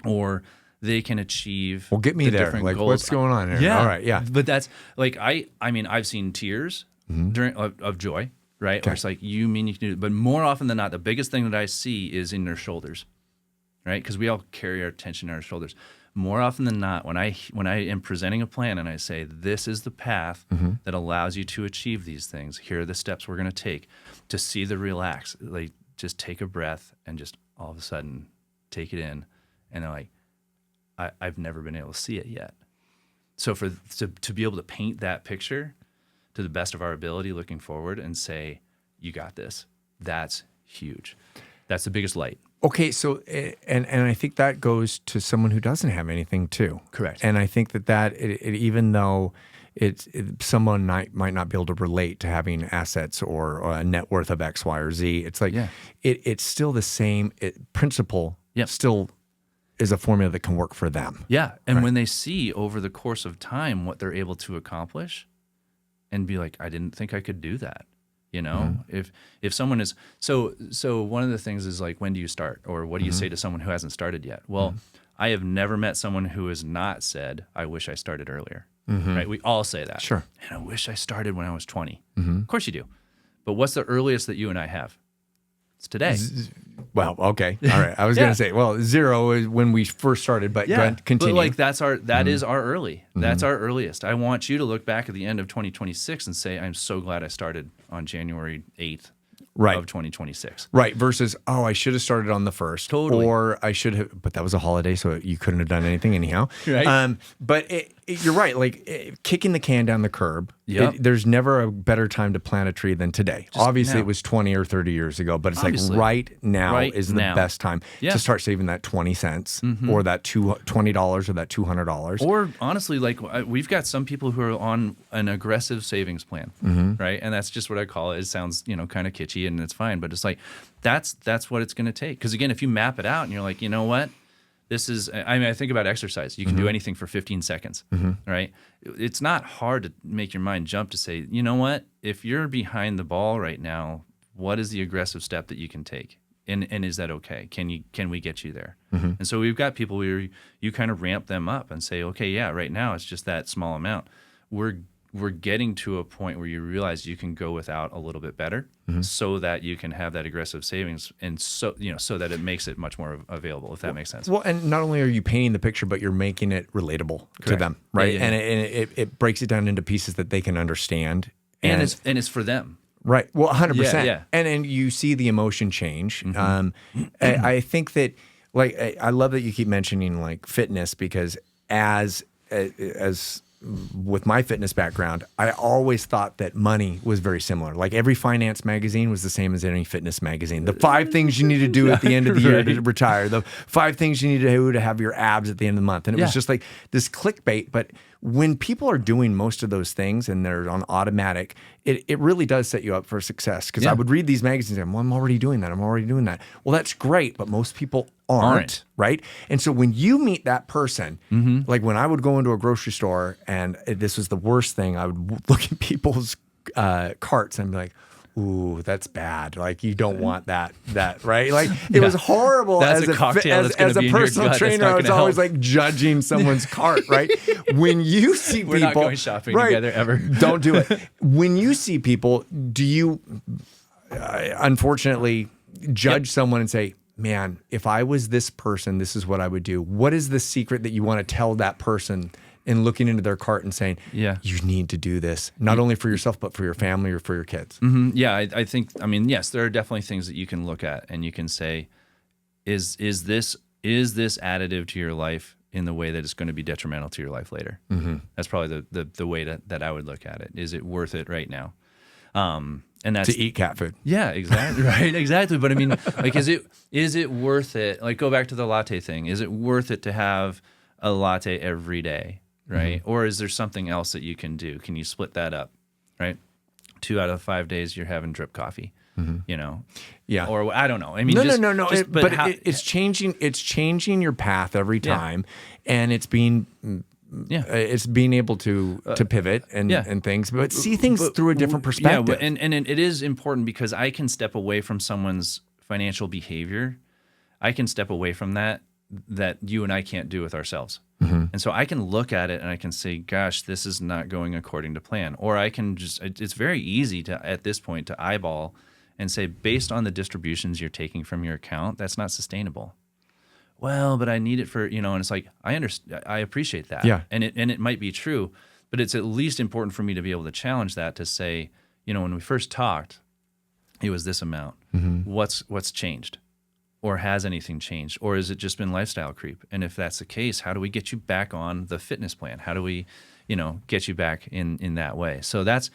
or they can achieve. Well, get me the there. different Like, goals. what's going on here? Yeah. All right. Yeah. But that's like, I mean, I've seen tears during of joy, right? Or it's like, you mean you can do it. But more often than not, the biggest thing that I see is in their shoulders, right? Because we all carry our attention on our shoulders. More often than not, when I am presenting a plan and I say, this is the path that allows you to achieve these things, here are the steps we're going to take to see the relax, like just take a breath and just all of a sudden take it in. And they're like, I've never been able to see it yet. So to be able to paint that picture to the best of our ability looking forward and say, you got this, that's huge. That's the biggest light. Okay, so and I think that goes to someone who doesn't have anything too. Correct. And I think that even though someone might not be able to relate to having assets or a net worth of X, Y, or Z, it's like it's still the same principle. Still is a formula that can work for them. Yeah, and when they see over the course of time what they're able to accomplish, and be like, I didn't think I could do that. You know, if someone is so one of the things is like, when do you start, or what do you say to someone who hasn't started yet? Well, I have never met someone who has not said, I wish I started earlier. Right? We all say that. Sure. And I wish I started when I was 20. Of course you do. But what's the earliest that you and I have? It's today. Well, okay, all right. I was going to say, well, 0 is when we first started, but continue. But like that is our early. That's our earliest. I want you to look back at the end of 2026 and say, I'm so glad I started on January 8th of 2026. Right, versus, oh, I should have started on the 1st. Totally. Or I should have, but that was a holiday, so you couldn't have done anything anyhow. Right. But you're right, like kicking the can down the curb, Yep. there's never a better time to plant a tree than today. Obviously, now. it was 20 or 30 years ago, but it's Obviously. like right now is the now. best time Yeah. to start saving that 20 cents or that $20 or that $200. Or honestly, like we've got some people who are on an aggressive savings plan, right? And that's just what I call it. It sounds, kind of kitschy, and it's fine, but it's like that's what it's going to take. Because again, if you map it out and you're like, you know what, this is. I mean, I think about exercise. You can do anything for 15 seconds, right? It's not hard to make your mind jump to say, you know what, if you're behind the ball right now, what is the aggressive step that you can take? And is that okay? Can we get you there? And so we've got people where you kind of ramp them up and say, okay, yeah, right now it's just that small amount. We're getting to a point where you realize you can go without a little bit better, so that you can have that aggressive savings, and so that it makes it much more available. If that makes sense. Well, and not only are you painting the picture, but you're making it relatable to them, right? Yeah. And it breaks it down into pieces that they can understand, and it's for them. Right. Well, 100%. Yeah. And you see the emotion change. I think that, like, I love that you keep mentioning like fitness, because as with my fitness background, I always thought that money was very similar. Like every finance magazine was the same as any fitness magazine. The 5 things you need to do at the end of the year to retire. The 5 things you need to do to have your abs at the end of the month. And it was just like this clickbait. But when people are doing most of those things and they're on automatic, it really does set you up for success. Because I would read these magazines and well, I'm already doing that. Well, that's great, but most people aren't, right? And so when you meet that person, like when I would go into a grocery store and this was the worst thing, I would look at people's carts and be like, ooh, that's bad. Like you don't want that, right? Like it was horrible. That's as a cocktail that's as gonna a be in your personal gut. trainer, I was always like judging someone's cart, right? When you see We're people, not going shopping together ever. Don't do it. When you see people, do you unfortunately judge someone and say, man, if I was this person, this is what I would do? What is the secret that you want to tell that person in looking into their cart and saying, you need to do this, not only for yourself, but for your family or for your kids? Yeah, I think, yes, there are definitely things that you can look at and you can say, is this additive to your life in the way that it's going to be detrimental to your life later? That's probably the way that I would look at it. Is it worth it right now? And that's to eat cat food. Yeah, exactly. Right, exactly. But I mean, like, is it worth it? Like, go back to the latte thing. Is it worth it to have a latte every day? Right? Or is there something else that you can do? Can you split that up? Right? 2 out of 5 days you're having drip coffee. Yeah. Or I don't know. I mean, no. It's changing your path every time, and it's being Yeah. It's being able to pivot and things, but see things through a different perspective. Yeah, and it is important because I can step away from someone's financial behavior. I can step away from that you and I can't do with ourselves. And so I can look at it and I can say, gosh, this is not going according to plan. Or I can it's very easy to, at this point, to eyeball and say, based on the distributions you're taking from your account, that's not sustainable. Well, but I need it for, and it's like, I appreciate that. Yeah. And it might be true, but it's at least important for me to be able to challenge that, to say, when we first talked, it was this amount. What's changed? Or has anything changed? Or has it just been lifestyle creep? And if that's the case, how do we get you back on the fitness plan? How do we, get you back in that way? So that's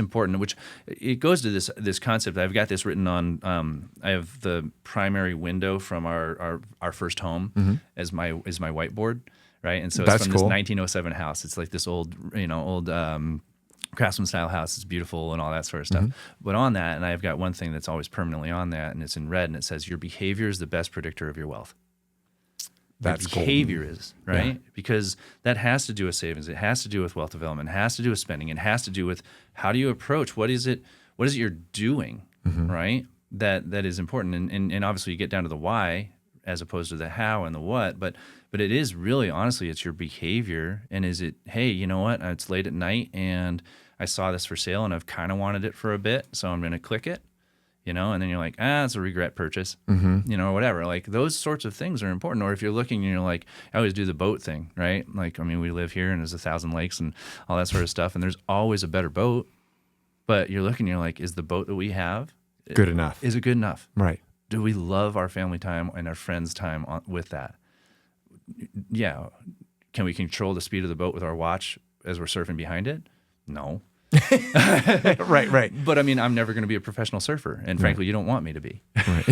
important, which it goes to this concept. I've got this written on, I have the primary window from our first home as my whiteboard, right? And so it's from this 1907 house. It's like this old craftsman style house. It's beautiful and all that sort of stuff. But on that, and I've got one thing that's always permanently on that, and it's in red, and it says, your behavior is the best predictor of your wealth. That's your behavior is, right? Yeah. Because that has to do with savings. It has to do with wealth development. It has to do with spending. It has to do with how do you approach, what is it you're doing, right? That is important. And obviously you get down to the why as opposed to the how and the what, but it is really, honestly, it's your behavior. And is it, hey, you know what? It's late at night and I saw this for sale and I've kind of wanted it for a bit, so I'm going to click it, and then you're like, it's a regret purchase, or whatever. Like those sorts of things are important. Or if you're looking and you're like, I always do the boat thing, right? Like, we live here and there's 1,000 lakes and all that sort of stuff. And there's always a better boat, but you're looking, you're like, is the boat that we have good enough? Is it good enough? Right. Do we love our family time and our friends' time with that? Yeah. Can we control the speed of the boat with our watch as we're surfing behind it? No. Right. But I'm never going to be a professional surfer. And frankly, you don't want me to be. Right.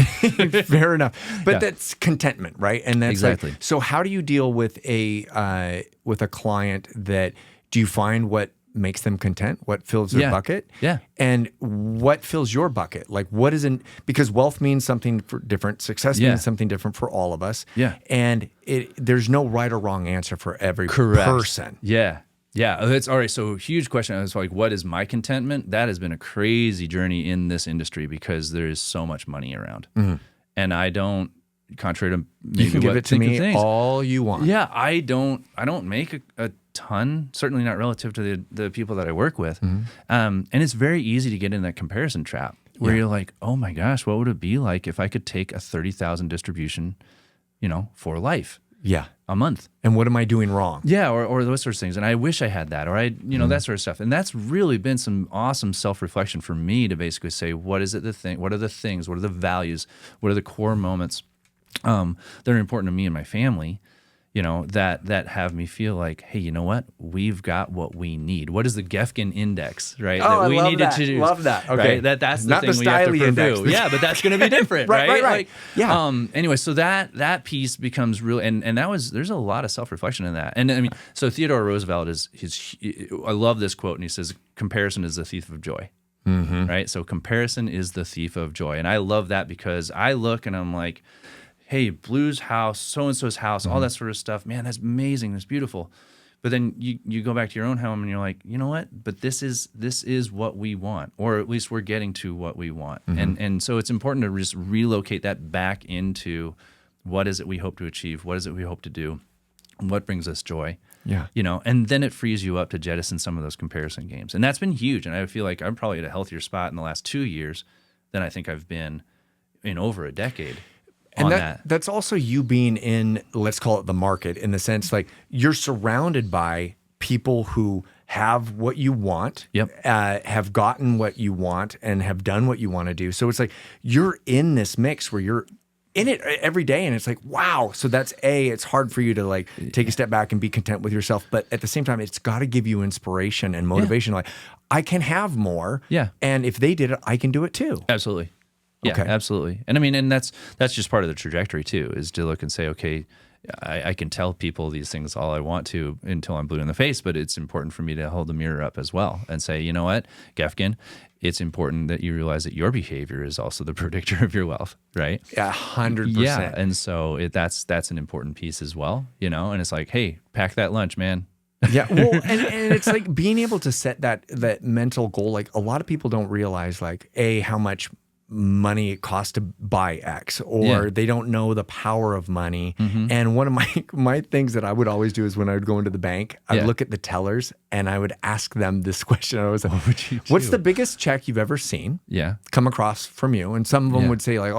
Fair enough. But that's contentment, right? And that's exactly. Like, so how do you deal with a client that, do you find what makes them content? What fills their bucket? Yeah. And what fills your bucket? Like what isn't, because wealth means something different. Success means something different for all of us. Yeah. And there's no right or wrong answer for every person. Yeah. Yeah, that's all right. So huge question. I was like, what is my contentment? That has been a crazy journey in this industry because there is so much money around. And I don't, contrary to maybe you can give it to me all you want. Yeah, I don't make a ton, certainly not relative to the people that I work with. And it's very easy to get in that comparison trap where you're like, oh my gosh, what would it be like if I could take a 30,000 distribution, for life? Yeah. A month. And what am I doing wrong? Yeah, or those sorts of things. And I wish I had that, or that sort of stuff. And that's really been some awesome self-reflection for me to basically say, what is it what are the things, what are the values, what are the core moments that are important to me and my family, that have me feel like, hey, you know what? We've got what we need. What is the Geffken index, right? Oh, that we I needed to do. Love that. Okay. Right? That's the Not thing the we have to Stiley index. Yeah, but that's going to be different, right? Right. Yeah. Anyway, so that piece becomes real, and there's a lot of self-reflection in that. And so Theodore Roosevelt I love this quote, and he says, "Comparison is the thief of joy." Right? So comparison is the thief of joy. And I love that because I look and I'm like, hey, Blue's house, so-and-so's house, all that sort of stuff. Man, that's amazing. That's beautiful. But then you go back to your own home and you're like, you know what? But this is what we want, or at least we're getting to what we want. And so it's important to just relocate that back into what is it we hope to achieve? What is it we hope to do? What brings us joy? Yeah. And then it frees you up to jettison some of those comparison games. And that's been huge. And I feel like I'm probably at a healthier spot in the last 2 years than I think I've been in over a decade. And that's also you being in, let's call it the market, in the sense like you're surrounded by people who have what you want, have gotten what you want, and have done what you want to do. So it's like you're in this mix where you're in it every day, and it's like, wow. So that's it's hard for you to like take a step back and be content with yourself. But at the same time, it's got to give you inspiration and motivation. Like I can have more. Yeah. And if they did it, I can do it too. Absolutely. Yeah, absolutely. And and that's just part of the trajectory too, is to look and say, okay, I can tell people these things all I want to until I'm blue in the face, but it's important for me to hold the mirror up as well and say, you know what, Geffken, it's important that you realize that your behavior is also the predictor of your wealth, right? 100%. Yeah, and so that's an important piece as well, and it's like, hey, pack that lunch, man. Yeah. Well, and it's like being able to set that mental goal. Like a lot of people don't realize like, how much money it costs to buy X, or they don't know the power of money. And one of my things that I would always do is when I would go into the bank, I'd look at the tellers and I would ask them this question. I was like, what would you do? What's the biggest check you've ever seen come across from you? And some of them would say like,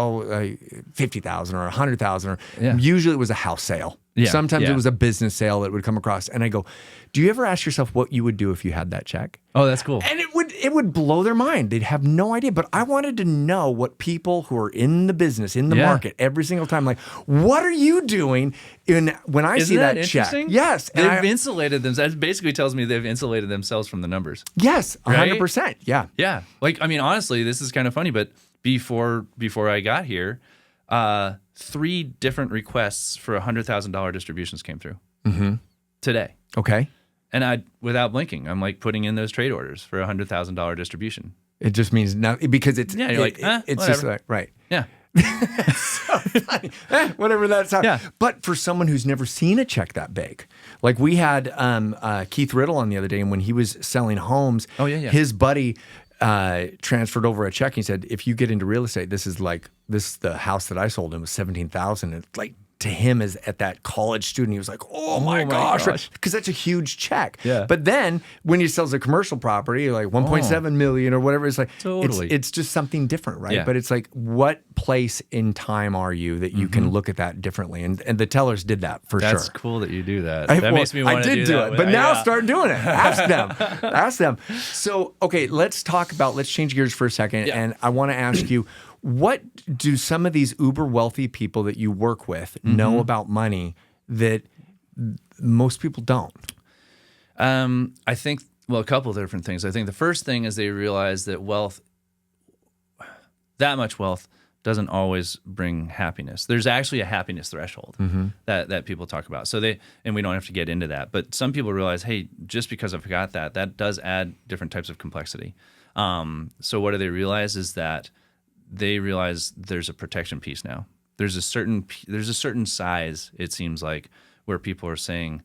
50,000 or 100,000, or usually it was a house sale. Sometimes it was a business sale that would come across. And I go, do you ever ask yourself what you would do if you had that check? Oh, that's cool. And it would blow their mind. They'd have no idea. But I wanted to know what people who are in the business, in the market, every single time, like, what are you doing when I see that check? Yes. They've insulated themselves. That basically tells me they've insulated themselves from the numbers. Yes, 100%. Right? Yeah. Yeah. Like, I mean, honestly, this is kind of funny, but before I got here, 3 different requests for $100,000 distributions came through today. Okay. And I, without blinking, I'm like putting in those trade orders for $100,000 distribution. It just means nothing because it's you're like, it's whatever. just like, right. Yeah. It's so funny. Whatever that sounds. Yeah. But for someone who's never seen a check that big, like we had Keith Riddle on the other day, and when he was selling homes, his buddy transferred over a check. He said, if you get into real estate, this is the house that I sold him was $17,000. It's like, to him as at that college student, he was like, oh my gosh, because that's a huge check. Yeah. But then when he sells a commercial property, like 1.7 million or whatever, it's like, totally. it's just something different, right? Yeah. But it's like, what place in time are you that you can look at that differently? And the tellers did that for sure. That's cool that you do that. That makes me want to do that. I did do it, but now start doing it. Ask them. So, okay, let's change gears for a second. And I want to ask you, what do some of these uber wealthy people that you work with know about money that most people don't? I think, a couple of different things. I think the first thing is they realize that that much wealth doesn't always bring happiness. There's actually a happiness threshold that people talk about. So and we don't have to get into that, but some people realize, hey, just because I've got that does add different types of complexity. So what do they realize is that they realize there's a protection piece now. There's a certain size, it seems like, where people are saying,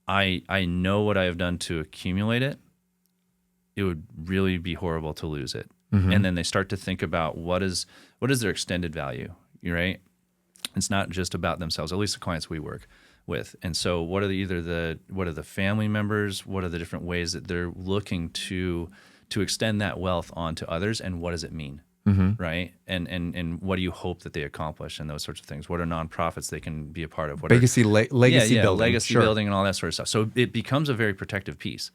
I know what I have done to accumulate it. It would really be horrible to lose it. And then they start to think about what is their extended value, right? It's not just about themselves, at least the clients we work with. And so what are the family members, what are the different ways that they're looking to extend that wealth onto others, and what does it mean? Right? And what do you hope that they accomplish, and those sorts of things? What are nonprofits they can be a part of? Legacy building. Legacy building and all that sort of stuff. So it becomes a very protective piece.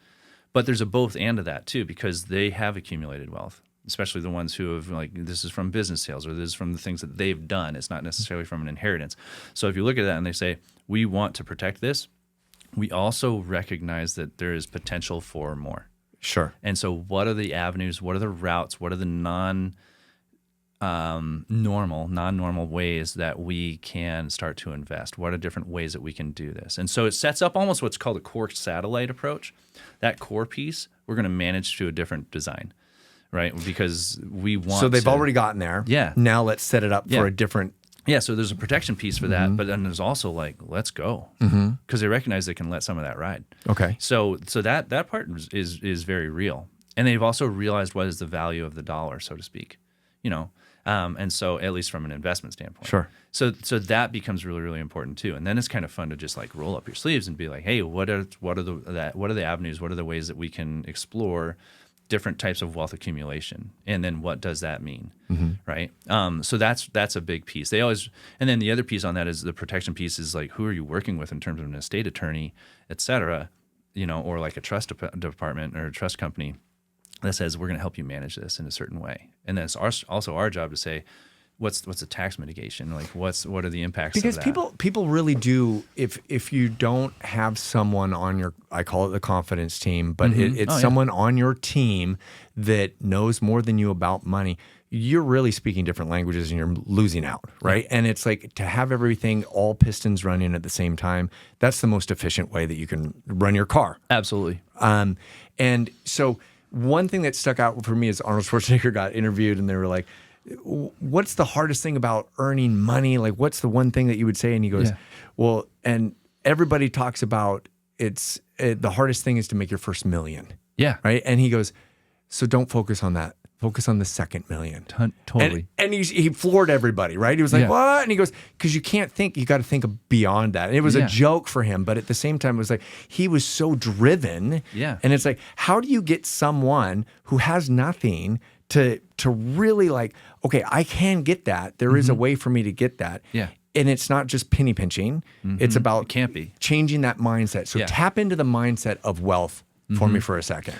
But there's a both and of that too, because they have accumulated wealth, especially the ones who have, like, this is from business sales, or this is from the things that they've done. It's not necessarily from an inheritance. So if you look at that and they say, we want to protect this, we also recognize that there is potential for more. Sure. And so what are the avenues? What are the routes? What are the non-normal ways that we can start to invest? What are different ways that we can do this? And so it sets up almost what's called a core satellite approach. That core piece, we're going to manage to a different design, right? Because we want So they've already gotten there. Yeah. Now let's set it up for a different... Yeah, so there's a protection piece for that, but then there's also like, let's go, because they recognize they can let some of that ride. Okay. So that part is very real. And they've also realized what is the value of the dollar, so to speak, and so at least from an investment standpoint. Sure. So that becomes really, really important too. And then it's kind of fun to just like roll up your sleeves and be like, hey, what are the avenues? What are the ways that we can explore different types of wealth accumulation? And then what does that mean? Right? So that's a big piece. And then the other piece on that is the protection piece is like, who are you working with in terms of an estate attorney, et cetera, or like a trust department or a trust company that says, we're going to help you manage this in a certain way. And then it's also our job to say, what's the tax mitigation? Like, what are the impacts because of that? people really do, if you don't have someone on your, I call it the confidence team, but it's someone on your team that knows more than you about money, you're really speaking different languages and you're losing out, right? And it's like, to have everything, all pistons running at the same time, that's the most efficient way that you can run your car. Absolutely. And so one thing that stuck out for me is Arnold Schwarzenegger got interviewed and they were like, what's the hardest thing about earning money? Like, what's the one thing that you would say? And he goes, well, and everybody talks about the hardest thing is to make your first million. Yeah. Right. And he goes, so don't focus on that. Focus on the second million. Totally. And he floored everybody, right? He was like, Yeah. what? And he goes, because you can't think, you got to think beyond that. And it was a joke for him, but at the same time, it was like, he was so driven. Yeah. And it's like, how do you get someone who has nothing to really like, okay, I can get that. There is a way for me to get that. Yeah. And it's not just penny pinching. It's about It can't be. changing that mindset. So tap into the mindset of wealth for me for a second.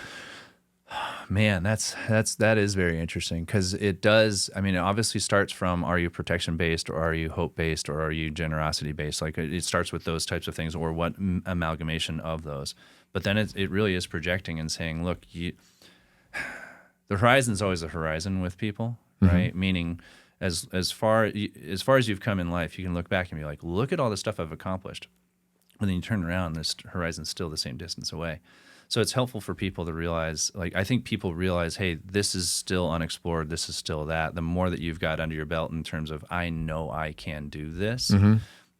Man, that is very interesting because it does. I mean, it obviously starts from, are you protection based, or are you hope based, or are you generosity based? Like it starts with those types of things, or what amalgamation of those. But then it really is projecting and saying, look, the horizon's always a horizon with people, right? Meaning, as far as you've come in life, you can look back and be like, look at all the stuff I've accomplished. And then you turn around, this horizon's still the same distance away. So it's helpful for people to realize, like, I think people realize, hey, this is still unexplored. This is still that. The more that you've got under your belt in terms of, I know I can do this,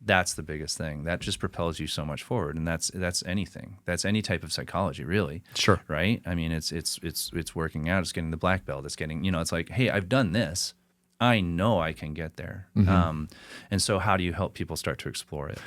that's the biggest thing. That just propels you so much forward. And that's anything. That's any type of psychology, really. Sure. Right? I mean, it's working out. It's getting the black belt. It's getting, it's like, hey, I've done this. I know I can get there. And so how do you help people start to explore it?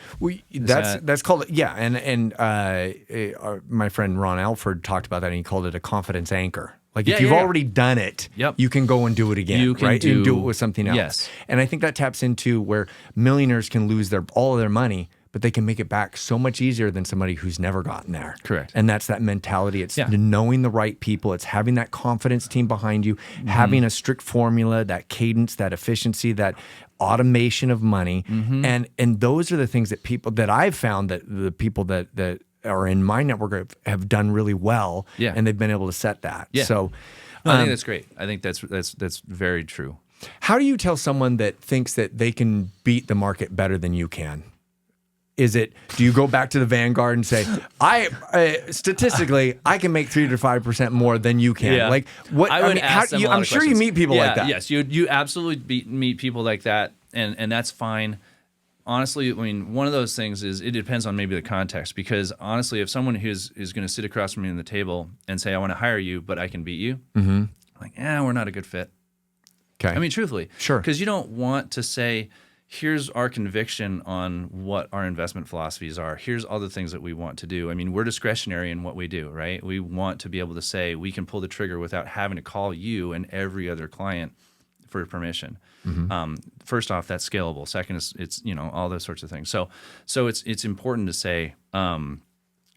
That's called, and my friend Ron Alford talked about that, and he called it a confidence anchor. Like if you've already done it, you can go and do it again, right? And do it with something else. Yes. And I think that taps into where millionaires can lose all of their money, but they can make it back so much easier than somebody who's never gotten there. Correct. And that's that mentality. It's knowing the right people. It's having that confidence team behind you, having a strict formula, that cadence, that efficiency, that automation of money. And those are the things that I've found that the people that are in my network have done really well. Yeah. And they've been able to set that. Yeah. So I think that's great. I think that's very true. How do you tell someone that thinks that they can beat the market better than you can? Do you go back to the Vanguard and say, statistically, I can make 3 to 5% more than you can? Yeah. Like what? I would ask them a lot I'm of sure questions. you meet people like that. Yes, you absolutely meet people like that, and that's fine. Honestly, I mean, one of those things is it depends on maybe the context, because honestly, if someone is going to sit across from me on the table and say, I want to hire you, but I can beat you, like, we're not a good fit. Okay. I mean, truthfully. Sure. Because you don't want to say, here's our conviction on what our investment philosophies are. Here's all the things that we want to do. I mean, we're discretionary in what we do, right? We want to be able to say we can pull the trigger without having to call you and every other client for permission. First off, that's scalable. Second, it's all those sorts of things. So it's important to say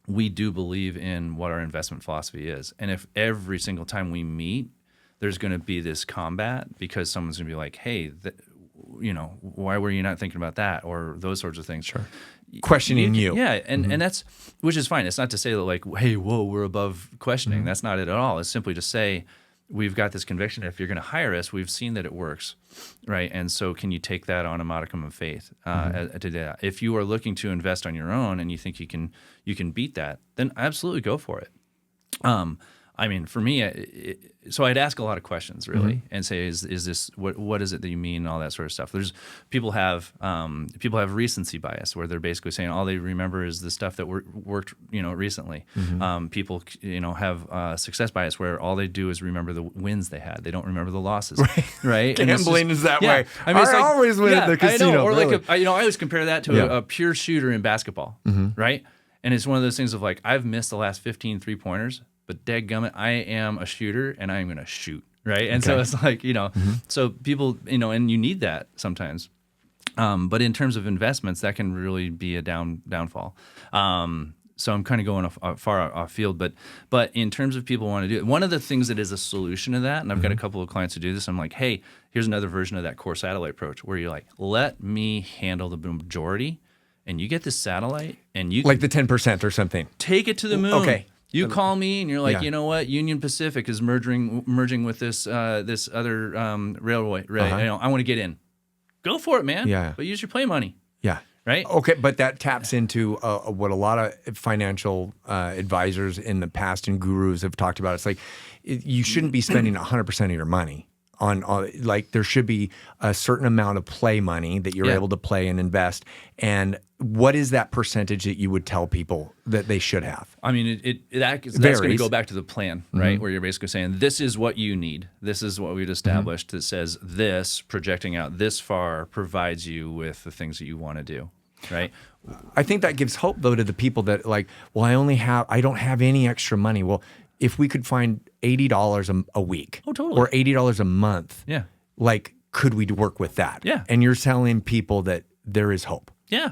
we do believe in what our investment philosophy is. And if every single time we meet, there's going to be this combat because someone's going to be like, hey, why were you not thinking about that, or those sorts of things. Sure. Questioning you. Yeah, and that's, which is fine. It's not to say that like, hey, whoa, we're above questioning. That's not it at all. It's simply to say, we've got this conviction. If you're going to hire us, we've seen that it works, right? And so can you take that on a modicum of faith to do that? If you are looking to invest on your own and you think you can beat that, then absolutely go for it. I mean, for me, so I'd ask a lot of questions really, and say, is this what is it that you mean, and all that sort of stuff. There's people have recency bias, where they're basically saying all they remember is the stuff that worked recently. People have success bias, where all they do is remember the wins they had. They don't remember the losses. Right? Gambling is that way. I mean, I always win at the casino. I know. Or really. I always compare that to a pure shooter in basketball, right? And it's one of those things of like, I've missed the last 15 3-pointers. But dadgummit, I am a shooter and I'm going to shoot, right? And so it's like, so people, and you need that sometimes. But in terms of investments, that can really be a downfall. So I'm kind of going far off field. But in terms of people want to do it, one of the things that is a solution to that, and I've got a couple of clients who do this, I'm like, hey, here's another version of that core satellite approach, where you're like, let me handle the majority, and you get this satellite, and you like the 10% or something. Take it to the moon. Okay. You call me and you're like, you know what? Union Pacific is merging with this other railway. Right? I want to get in. Go for it, man. Yeah. But use your play money. Yeah. Right. Okay, but that taps into what a lot of financial advisors in the past and gurus have talked about. It's like you shouldn't be spending 100% of your money on like there should be a certain amount of play money that you're able to play and invest. And what is that percentage that you would tell people that they should have? I mean, that's going to go back to the plan, right? Where you're basically saying, this is what you need. This is what we've established that says this, projecting out this far, provides you with the things that you want to do, right? I think that gives hope, though, to the people that like, well, I don't have any extra money. Well, if we could find $80 a week or $80 a month, like, could we work with that? Yeah. And you're telling people that there is hope. Yeah.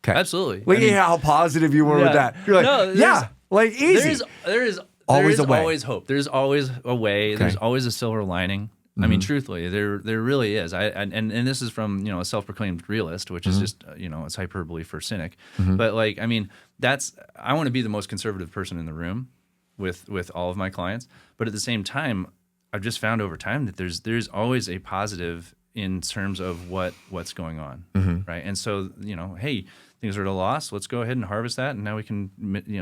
Okay. Absolutely. Look at how positive you were with that. You're like, like easy. There is always a way. Always hope. There's always a way. Okay. There's always a silver lining. I mean, truthfully, there really is. And this is from a self-proclaimed realist, which is just it's hyperbole for cynic. But like, I mean, I want to be the most conservative person in the room with all of my clients. But at the same time, I've just found over time that there's always a positive in terms of what's going on, right? And so hey, things are at a loss. Let's go ahead and harvest that, and now we can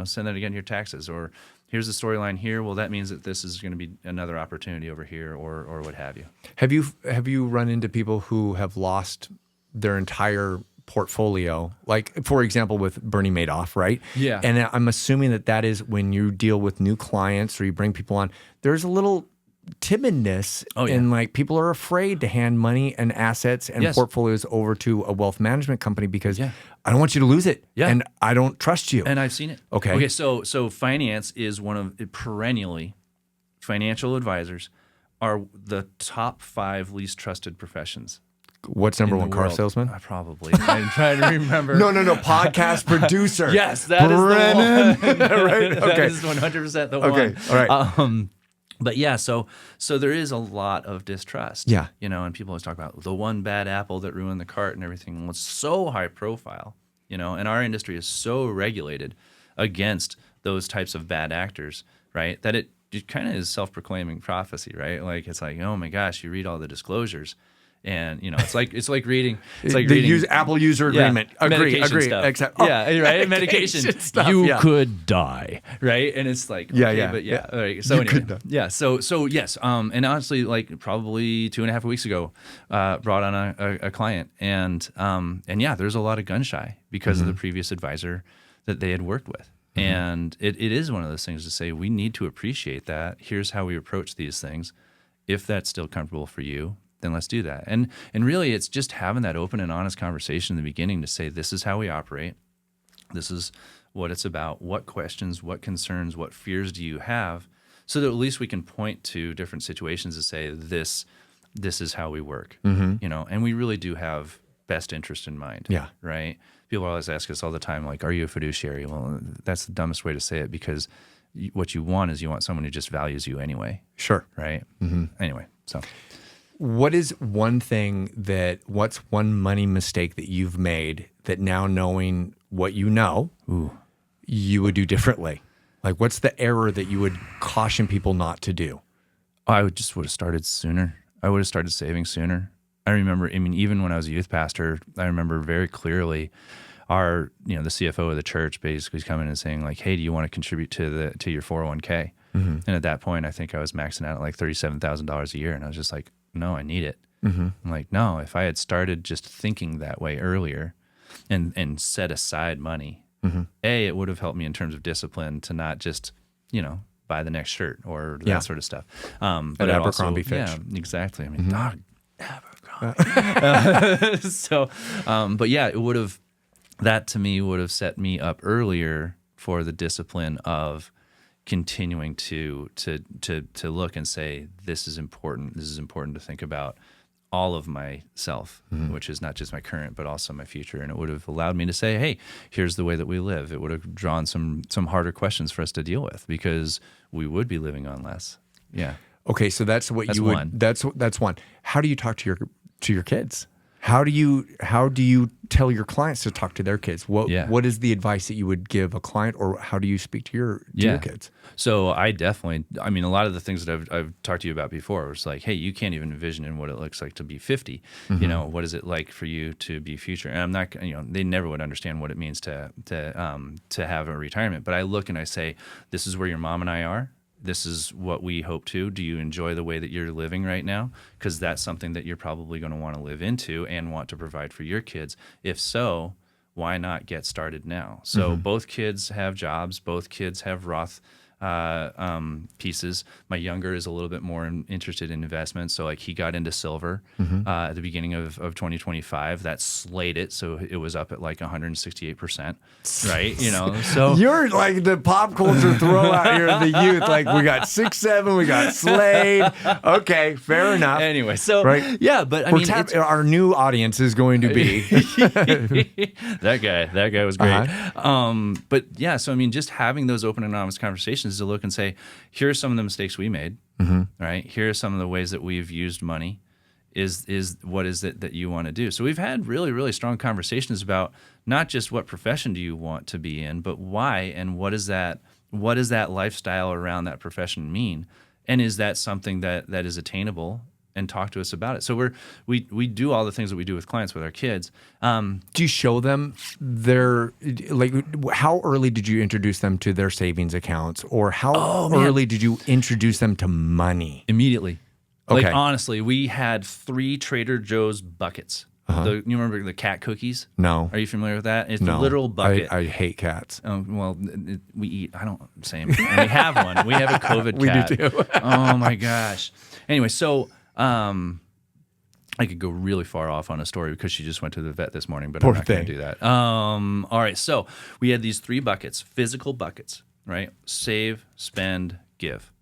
send that again to your taxes. Or here's the storyline here. Well, that means that this is going to be another opportunity over here, or what have you. Have you run into people who have lost their entire portfolio, like for example with Bernie Madoff, right? Yeah. And I'm assuming that is when you deal with new clients or you bring people on, there's a little timidness and like people are afraid to hand money and assets and portfolios over to a wealth management company because I don't want you to lose it and I don't trust you. And I've seen it. Okay. So finance is one of perennially financial advisors are the top 5 least trusted professions. What's number one? Car salesman? Probably. I'm trying to remember. No. Podcast producer. Yes, that Brennan. Is the one. Right? Okay. That is 100% the one. Okay. All right. But yeah, so there is a lot of distrust. Yeah. And people always talk about the one bad apple that ruined the cart and everything. Well, it's so high profile, and our industry is so regulated against those types of bad actors, right? That it kind of is self-proclaiming prophecy, right? Like it's like, oh my gosh, you read all the disclosures. And it's like reading Apple user agreement. Agree. Stuff. Right. Medication stuff. You could die, right? And it's like All right. So anyway, so yes. And honestly, like probably 2.5 weeks ago, brought on a client, and there's a lot of gun shy because of the previous advisor that they had worked with. And it is one of those things to say we need to appreciate that. Here's how we approach these things. If that's still comfortable for you, then let's do that. And really, it's just having that open and honest conversation in the beginning to say, this is how we operate. This is what it's about. What questions, what concerns, what fears do you have? So that at least we can point to different situations to say, this is how we work. And we really do have best interest in mind. Yeah. Right? People always ask us all the time, like, are you a fiduciary? Well, that's the dumbest way to say it because what you want is you want someone who just values you anyway. Sure. Right? Anyway, so... What's one money mistake that you've made that now knowing what you know, you would do differently? Like what's the error that you would caution people not to do? I would have started sooner. I would have started saving sooner. I remember, even when I was a youth pastor, I remember very clearly the CFO of the church basically coming and saying like, hey, do you want to contribute to your 401k? And at that point, I think I was maxing out at like $37,000 a year. And I was just like, no, I need it. I'm like, no, if I had started just thinking that way earlier and set aside money, it would have helped me in terms of discipline to not just, buy the next shirt or that sort of stuff. But Abercrombie Fitch. Yeah, exactly. I mean, Abercrombie. So, but yeah, that to me would have set me up earlier for the discipline of continuing to look and say, this is important. This is important to think about all of myself, which is not just my current, but also my future. And it would have allowed me to say, hey, here's the way that we live. It would have drawn some harder questions for us to deal with because we would be living on less. Yeah. Okay. So that's one. How do you talk to your kids? How do you tell your clients to talk to their kids? What is the advice that you would give a client, or how do you speak to your kids? So I mean, a lot of the things that I've talked to you about before was like, hey, you can't even envision what it looks like to be 50. What is it like for you to be future? And I'm not, they never would understand what it means to have a retirement. But I look and I say, this is where your mom and I are. this is what we hope to. Do you enjoy the way that you're living right now? Because that's something that you're probably going to want to live into and want to provide for your kids. If so, why not get started now? So both kids have jobs. Both kids have Roth pieces. My younger is a little bit more interested in investments. So like he got into silver at the beginning of 2025. That slayed it. So it was up at like 168%, right? You know, so you're like the pop culture throwout here of the youth. Like we got 6'7", we got slayed. Okay, fair enough. Anyway, so right? yeah, but I mean, our new audience is going to be that guy was great. But yeah, so I mean, just having those open and honest conversations to look and say, here are some of the mistakes we made, right? Here are some of the ways that we've used money. Is what is it that you want to do? So we've had really, really strong conversations about not just what profession do you want to be in, but why, and what does that lifestyle around that profession mean? And is that something that is attainable? And talk to us about it. So we do all the things that we do with clients with our kids. Do you show them how early did you introduce them to their savings accounts, or how early did you introduce them to money? Immediately. Okay. Like honestly, we had 3 Trader Joe's buckets. You remember the cat cookies? No. Are you familiar with that? It's No. a literal bucket. I hate cats. Well, we eat. I don't same. And we have one. We have a COVID cat. We do too. Oh my gosh. Anyway, so. I could go really far off on a story because she just went to the vet this morning, but I'm not going to do that. All right, so we had these 3 buckets, physical buckets, right? Save, spend, give.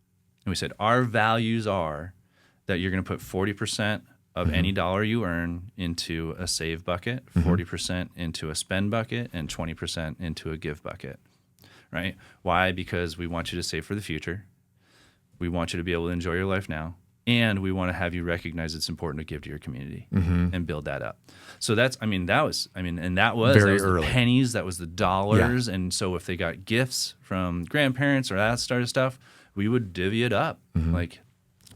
And we said our values are that you're going to put 40% of any dollar you earn into a save bucket, 40% into a spend bucket, and 20% into a give bucket, right? Why? Because we want you to save for the future. We want you to be able to enjoy your life now. And we want to have you recognize it's important to give to your community and build that up. So that was Very early. The pennies, that was the dollars. Yeah. And so if they got gifts from grandparents or that sort of stuff, we would divvy it up. Like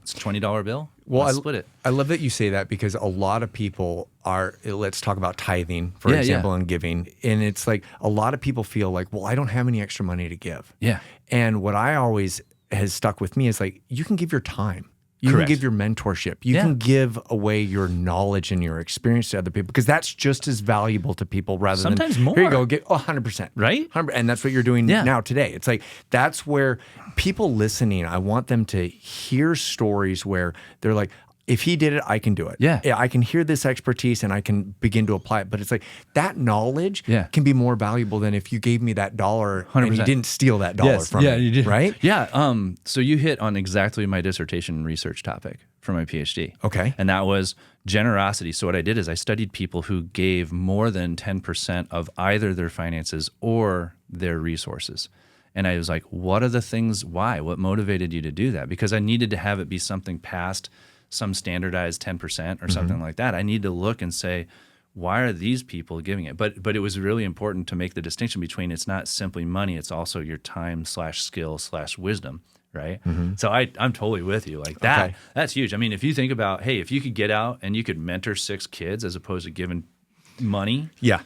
it's a $20 bill. Well, let's split it. I love that you say that because a lot of people let's talk about tithing, for example, and giving. And it's like a lot of people feel like, well, I don't have any extra money to give. Yeah. And what I always has stuck with me is like, you can give your time. You Correct. can give your mentorship. You can give away your knowledge and your experience to other people because that's just as valuable to people rather sometimes than, more. Here you go, get 100%. Right? 100%, and that's what you're doing now today. It's like that's where people listening, I want them to hear stories where they're like, if he did it, I can do it. Yeah. I can hear this expertise and I can begin to apply it. But it's like that knowledge can be more valuable than if you gave me that $100 and you didn't steal that dollar from me. You did. Right? Yeah. So you hit on exactly my dissertation research topic for my PhD. Okay. And that was generosity. So what I did is I studied people who gave more than 10% of either their finances or their resources. And I was like, what are the things, why? What motivated you to do that? Because I needed to have it be something past some standardized 10% or something like that. I need to look and say, why are these people giving it? But it was really important to make the distinction between it's not simply money, it's also your time /skill/wisdom, right? So I'm totally with you. Like that, that's huge. I mean, if you think about, hey, if you could get out and you could mentor 6 kids as opposed to giving money. Yeah.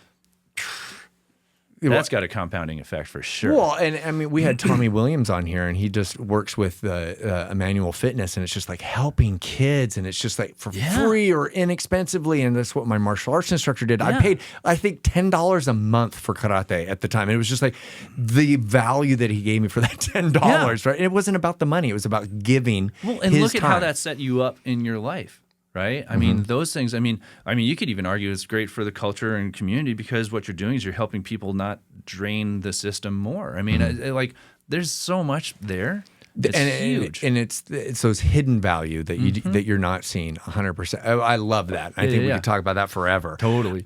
That's got a compounding effect for sure. Well, and I mean, we had Tommy Williams on here, and he just works with Emmanuel Fitness, and it's just like helping kids, and it's just like for free or inexpensively, and that's what my martial arts instructor did. I paid, I think, $10 a month for karate at the time. And it was just like the value that he gave me for that $10, right? And it wasn't about the money; it was about giving. Well, and look at how that set you up in your life. Right? I mean, those things, I mean, you could even argue it's great for the culture and community because what you're doing is you're helping people not drain the system more. I mean, like there's so much there. It's huge. And it's those hidden value that you that you're not seeing 100%. I love that. I think we could talk about that forever. Totally.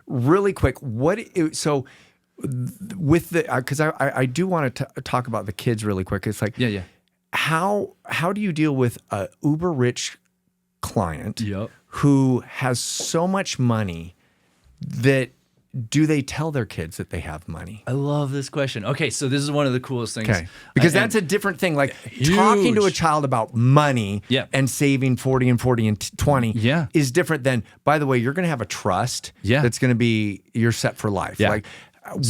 Really quick, so with the, because I do want to talk about the kids really quick. It's like, how do you deal with a uber rich client who has so much money that do they tell their kids that they have money? I love this question. Okay, so this is one of the coolest things. Okay. Because that's a different thing. Like talking to a child about money and saving 40 and 40 and 20 is different than, by the way, you're going to have a trust that's going to be, you're set for life. Like,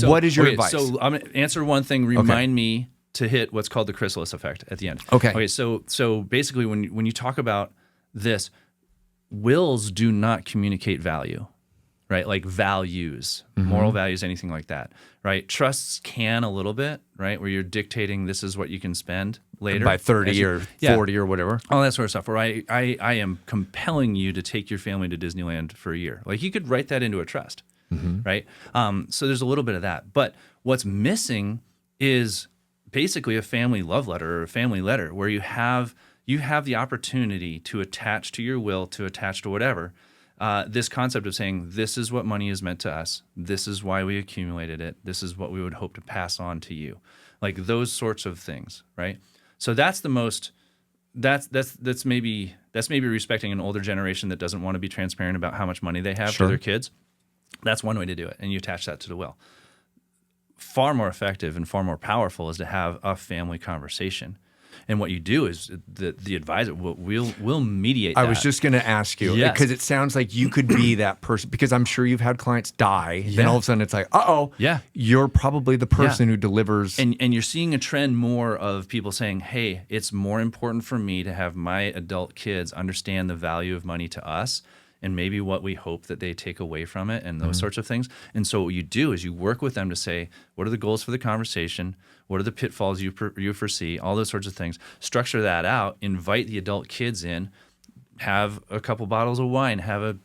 what is your advice? So I'm going to answer one thing. Remind me to hit what's called the Chrysalis effect at the end. Okay. So basically, when you talk about this, wills do not communicate value, right? Like values, moral values, anything like that, right? Trusts can a little bit, right? Where you're dictating this is what you can spend later. By 30 or 40 or whatever. All that sort of stuff. Where I am compelling you to take your family to Disneyland for a year. Like you could write that into a trust, right? So there's a little bit of that. But what's missing is basically a family love letter or a family letter where you have the opportunity to attach to your will, to attach to whatever, this concept of saying, this is what money is meant to us. This is why we accumulated it. This is what we would hope to pass on to you. Like those sorts of things, right? So that's maybe respecting an older generation that doesn't want to be transparent about how much money they have for their kids. That's one way to do it. And you attach that to the will. Far more effective and far more powerful is to have a family conversation. And what you do is the advisor will mediate that. I was just going to ask you, because it sounds like you could be that person, because I'm sure you've had clients die, then all of a sudden it's like, you're probably the person who delivers. And you're seeing a trend more of people saying, hey, it's more important for me to have my adult kids understand the value of money to us and maybe what we hope that they take away from it and those sorts of things. And so what you do is you work with them to say, what are the goals for the conversation? What are the pitfalls you foresee? All those sorts of things. Structure that out, invite the adult kids in, have a couple bottles of wine, have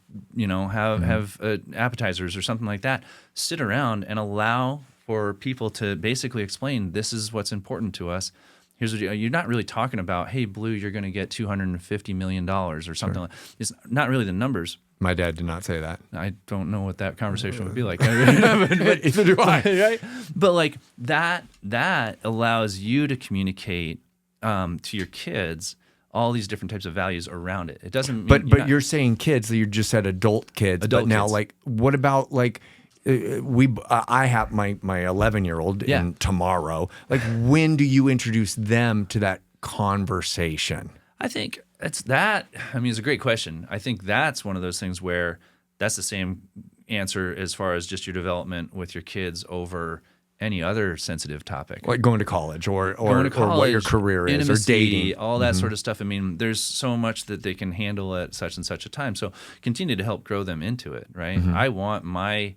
appetizers or something like that. Sit around and allow for people to basically explain, this is what's important to us. Here's what you're not really talking about, hey, Blue, you're going to get $250 million or something like that. It's not really the numbers. My dad did not say that. I don't know what that conversation would be like. Neither do I. Right? But like that allows you to communicate to your kids all these different types of values around it. It doesn't mean But you're saying kids, you just said adult kids. But now, like, what about like I have my 11-year-old in tomorrow. Like, when do you introduce them to that conversation? I think it's that. I mean, it's a great question. I think that's one of those things where that's the same answer as far as just your development with your kids over any other sensitive topic. Like going to college or college, what your career is, intimacy, or dating. all that sort of stuff. I mean, there's so much that they can handle at such and such a time. So continue to help grow them into it, right? I want my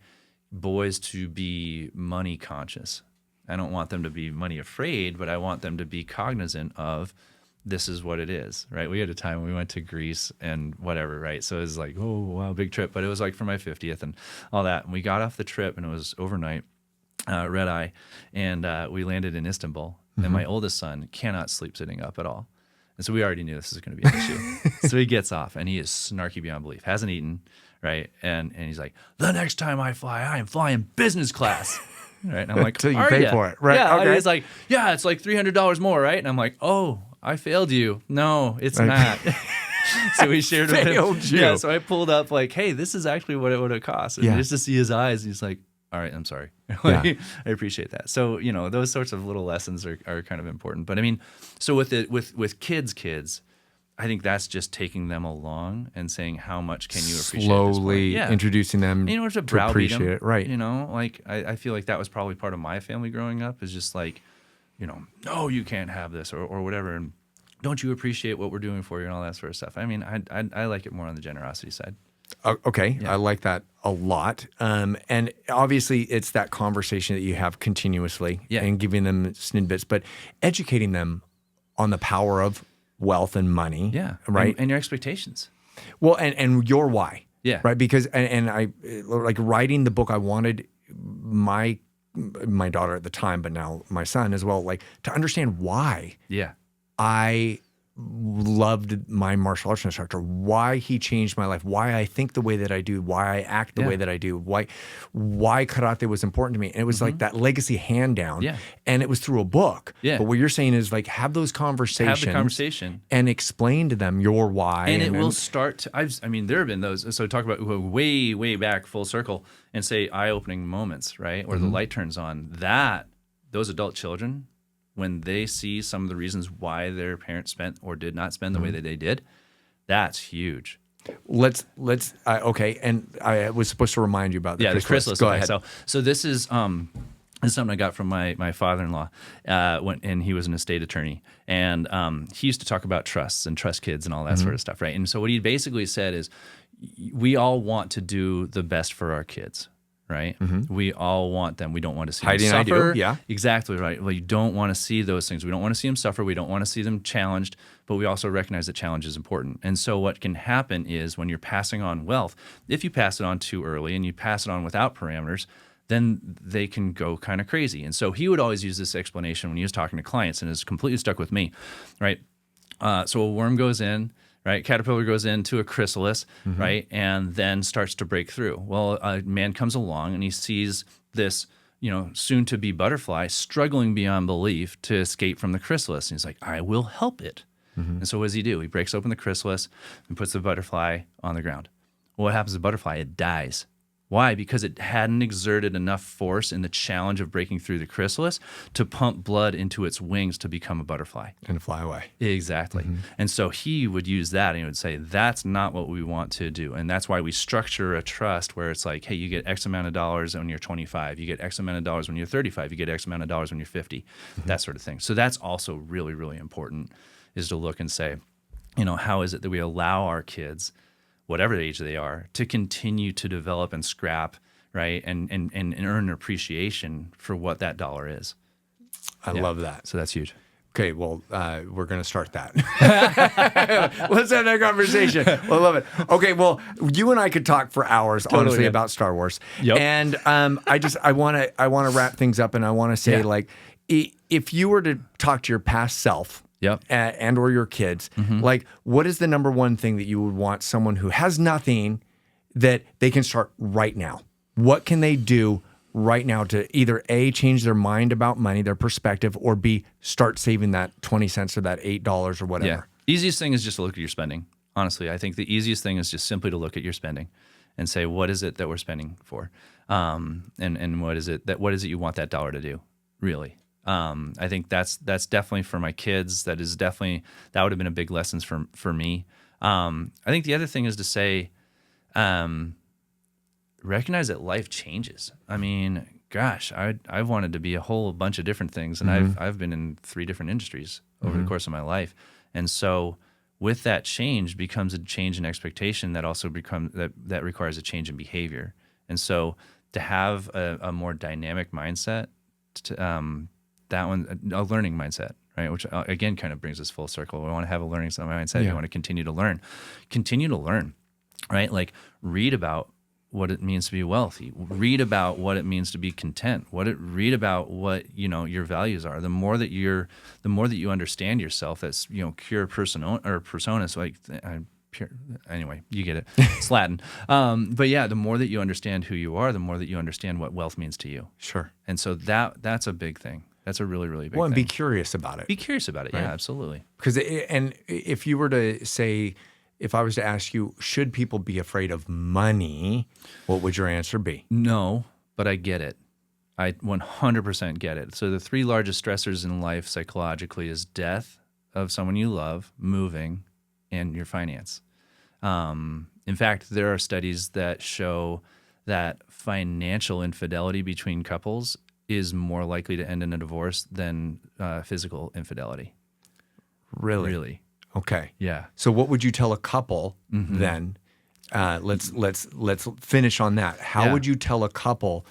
boys to be money conscious. I don't want them to be money afraid, but I want them to be cognizant of this is what it is, right? We had a time we went to Greece and whatever, right? So it was like, oh, wow, big trip. But it was like for my 50th and all that. And we got off the trip and it was overnight, red eye. And we landed in Istanbul. And my oldest son cannot sleep sitting up at all. And so we already knew this was going to be an issue. So he gets off and he is snarky beyond belief. Hasn't eaten, right? And he's like, the next time I fly, I am flying business class. Right? And I'm like, until you pay for it, right? Yeah. Okay. He's like, yeah, it's like $300 more, right? And I'm like, oh, I failed you. No, it's not. So we shared with him. Yeah, so I pulled up like, hey, this is actually what it would have cost. And just to see his eyes, he's like, all right, I'm sorry. I appreciate that. So, you know, those sorts of little lessons are kind of important. But I mean, so with kids, I think that's just taking them along and saying, how much can you appreciate slowly introducing them and you don't have to appreciate it, right? You know, like I feel like that was probably part of my family growing up, is just like, you know, no, you can't have this or whatever, and don't you appreciate what we're doing for you and all that sort of stuff. I mean, I like it more on the generosity side. Okay, I like that a lot. And obviously, it's that conversation that you have continuously and giving them snippets, but educating them on the power of wealth and money. Yeah, right. And your expectations. Well, and your why. Yeah. Right. Because and I like writing the book. I wanted my daughter at the time, but now my son as well, like to understand why. Yeah. I loved my martial arts instructor, why he changed my life, why I think the way that I do, why I act the way that I do, why karate was important to me. And it was like that legacy hand down. Yeah. And it was through a book. Yeah. But what you're saying is like have those conversations. Have the conversation. And explain to them your why. And it will start to, I mean, there have been those, so talk about way, way back full circle and say eye-opening moments, right? Where the light turns on. Those adult children, when they see some of the reasons why their parents spent or did not spend the way that they did, that's huge. Let's okay. And I was supposed to remind you about the Chrysalis. Go ahead. So this is This is something I got from my father-in-law and he was an estate attorney. And he used to talk about trusts and trust kids and all that sort of stuff, right? And so what he basically said is we all want to do the best for our kids, right? We all want them. We don't want to see them suffer. Yeah. Exactly right. Well, you don't want to see those things. We don't want to see them suffer. We don't want to see them challenged, but we also recognize that challenge is important. And so what can happen is when you're passing on wealth, if you pass it on too early and you pass it on without parameters, then they can go kind of crazy. And so he would always use this explanation when he was talking to clients, and it's completely stuck with me, right? So a worm goes in, right? Caterpillar goes into a chrysalis, right? And then starts to break through. Well, a man comes along and he sees this, soon-to-be butterfly struggling beyond belief to escape from the chrysalis. And he's like, I will help it. And so what does he do? He breaks open the chrysalis and puts the butterfly on the ground. Well, what happens to the butterfly? It dies. Why? Because it hadn't exerted enough force in the challenge of breaking through the chrysalis to pump blood into its wings to become a butterfly. And fly away. Exactly. And so he would use that and he would say, that's not what we want to do. And that's why we structure a trust where it's like, hey, you get X amount of dollars when you're 25. You get X amount of dollars when you're 35. You get X amount of dollars when you're 50. That sort of thing. So that's also really, really important, is to look and say, how is it that we allow our kids, whatever age they are, to continue to develop and scrap, right, and earn appreciation for what that dollar is. I love that. So that's huge. Okay, well, we're going to start that. Let's have that conversation. Well, I love it. Okay, well, you and I could talk for hours, honestly, about Star Wars. Yep. And I want to wrap things up, and I want to say, like, if you were to talk to your past self, and or your kids, like, what is the number one thing that you would want someone who has nothing that they can start right now? What can they do right now to either A, change their mind about money, their perspective, or B, start saving that 20 cents or that $8 or whatever? Yeah. Easiest thing is just to look at your spending. Honestly, I think the easiest thing is just simply to look at your spending and say, what is it that we're spending for? And what is it you want that dollar to do, really? I think that's definitely for my kids. That would have been a big lesson for me. I think the other thing is to say, recognize that life changes. I mean, gosh, I've wanted to be a whole bunch of different things, and I've been in 3 different industries over the course of my life. And so with that change becomes a change in expectation that also that requires a change in behavior. And so to have a more dynamic mindset, that one, a learning mindset, right? Which again kind of brings us full circle. We want to have a learning mindset. You want to continue to learn, right? Like, read about what it means to be wealthy. Read about what it means to be content. Read about what your values are. The more that you understand yourself, that's pure persona. So like, anyway, you get it. It's Latin. But yeah, the more that you understand who you are, the more that you understand what wealth means to you. Sure. And so that's a big thing. That's a really, really big thing. Well, and be curious about it. Be curious about it. Right? Yeah, absolutely. Because and if you were to say, if I was to ask you, should people be afraid of money, what would your answer be? No, but I get it. I 100% get it. So the 3 largest stressors in life psychologically is death of someone you love, moving, and your finance. In fact, there are studies that show that financial infidelity between couples is more likely to end in a divorce than physical infidelity. Really. Okay. Yeah. So what would you tell a couple then? Let's finish on that. How would you tell a couple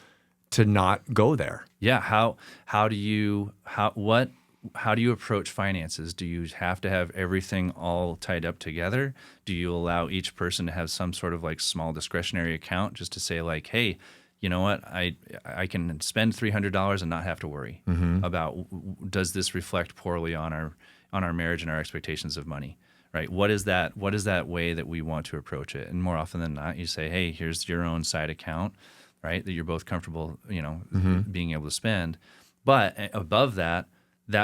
to not go there? Yeah. How do you approach finances? Do you have to have everything all tied up together? Do you allow each person to have some sort of like small discretionary account just to say like, hey, you know what, I can spend $300 and not have to worry about, does this reflect poorly on our marriage and our expectations of money, right? What is that way that we want to approach it? And more often than not, you say, hey, here's your own side account, right, that you're both comfortable, being able to spend. But above that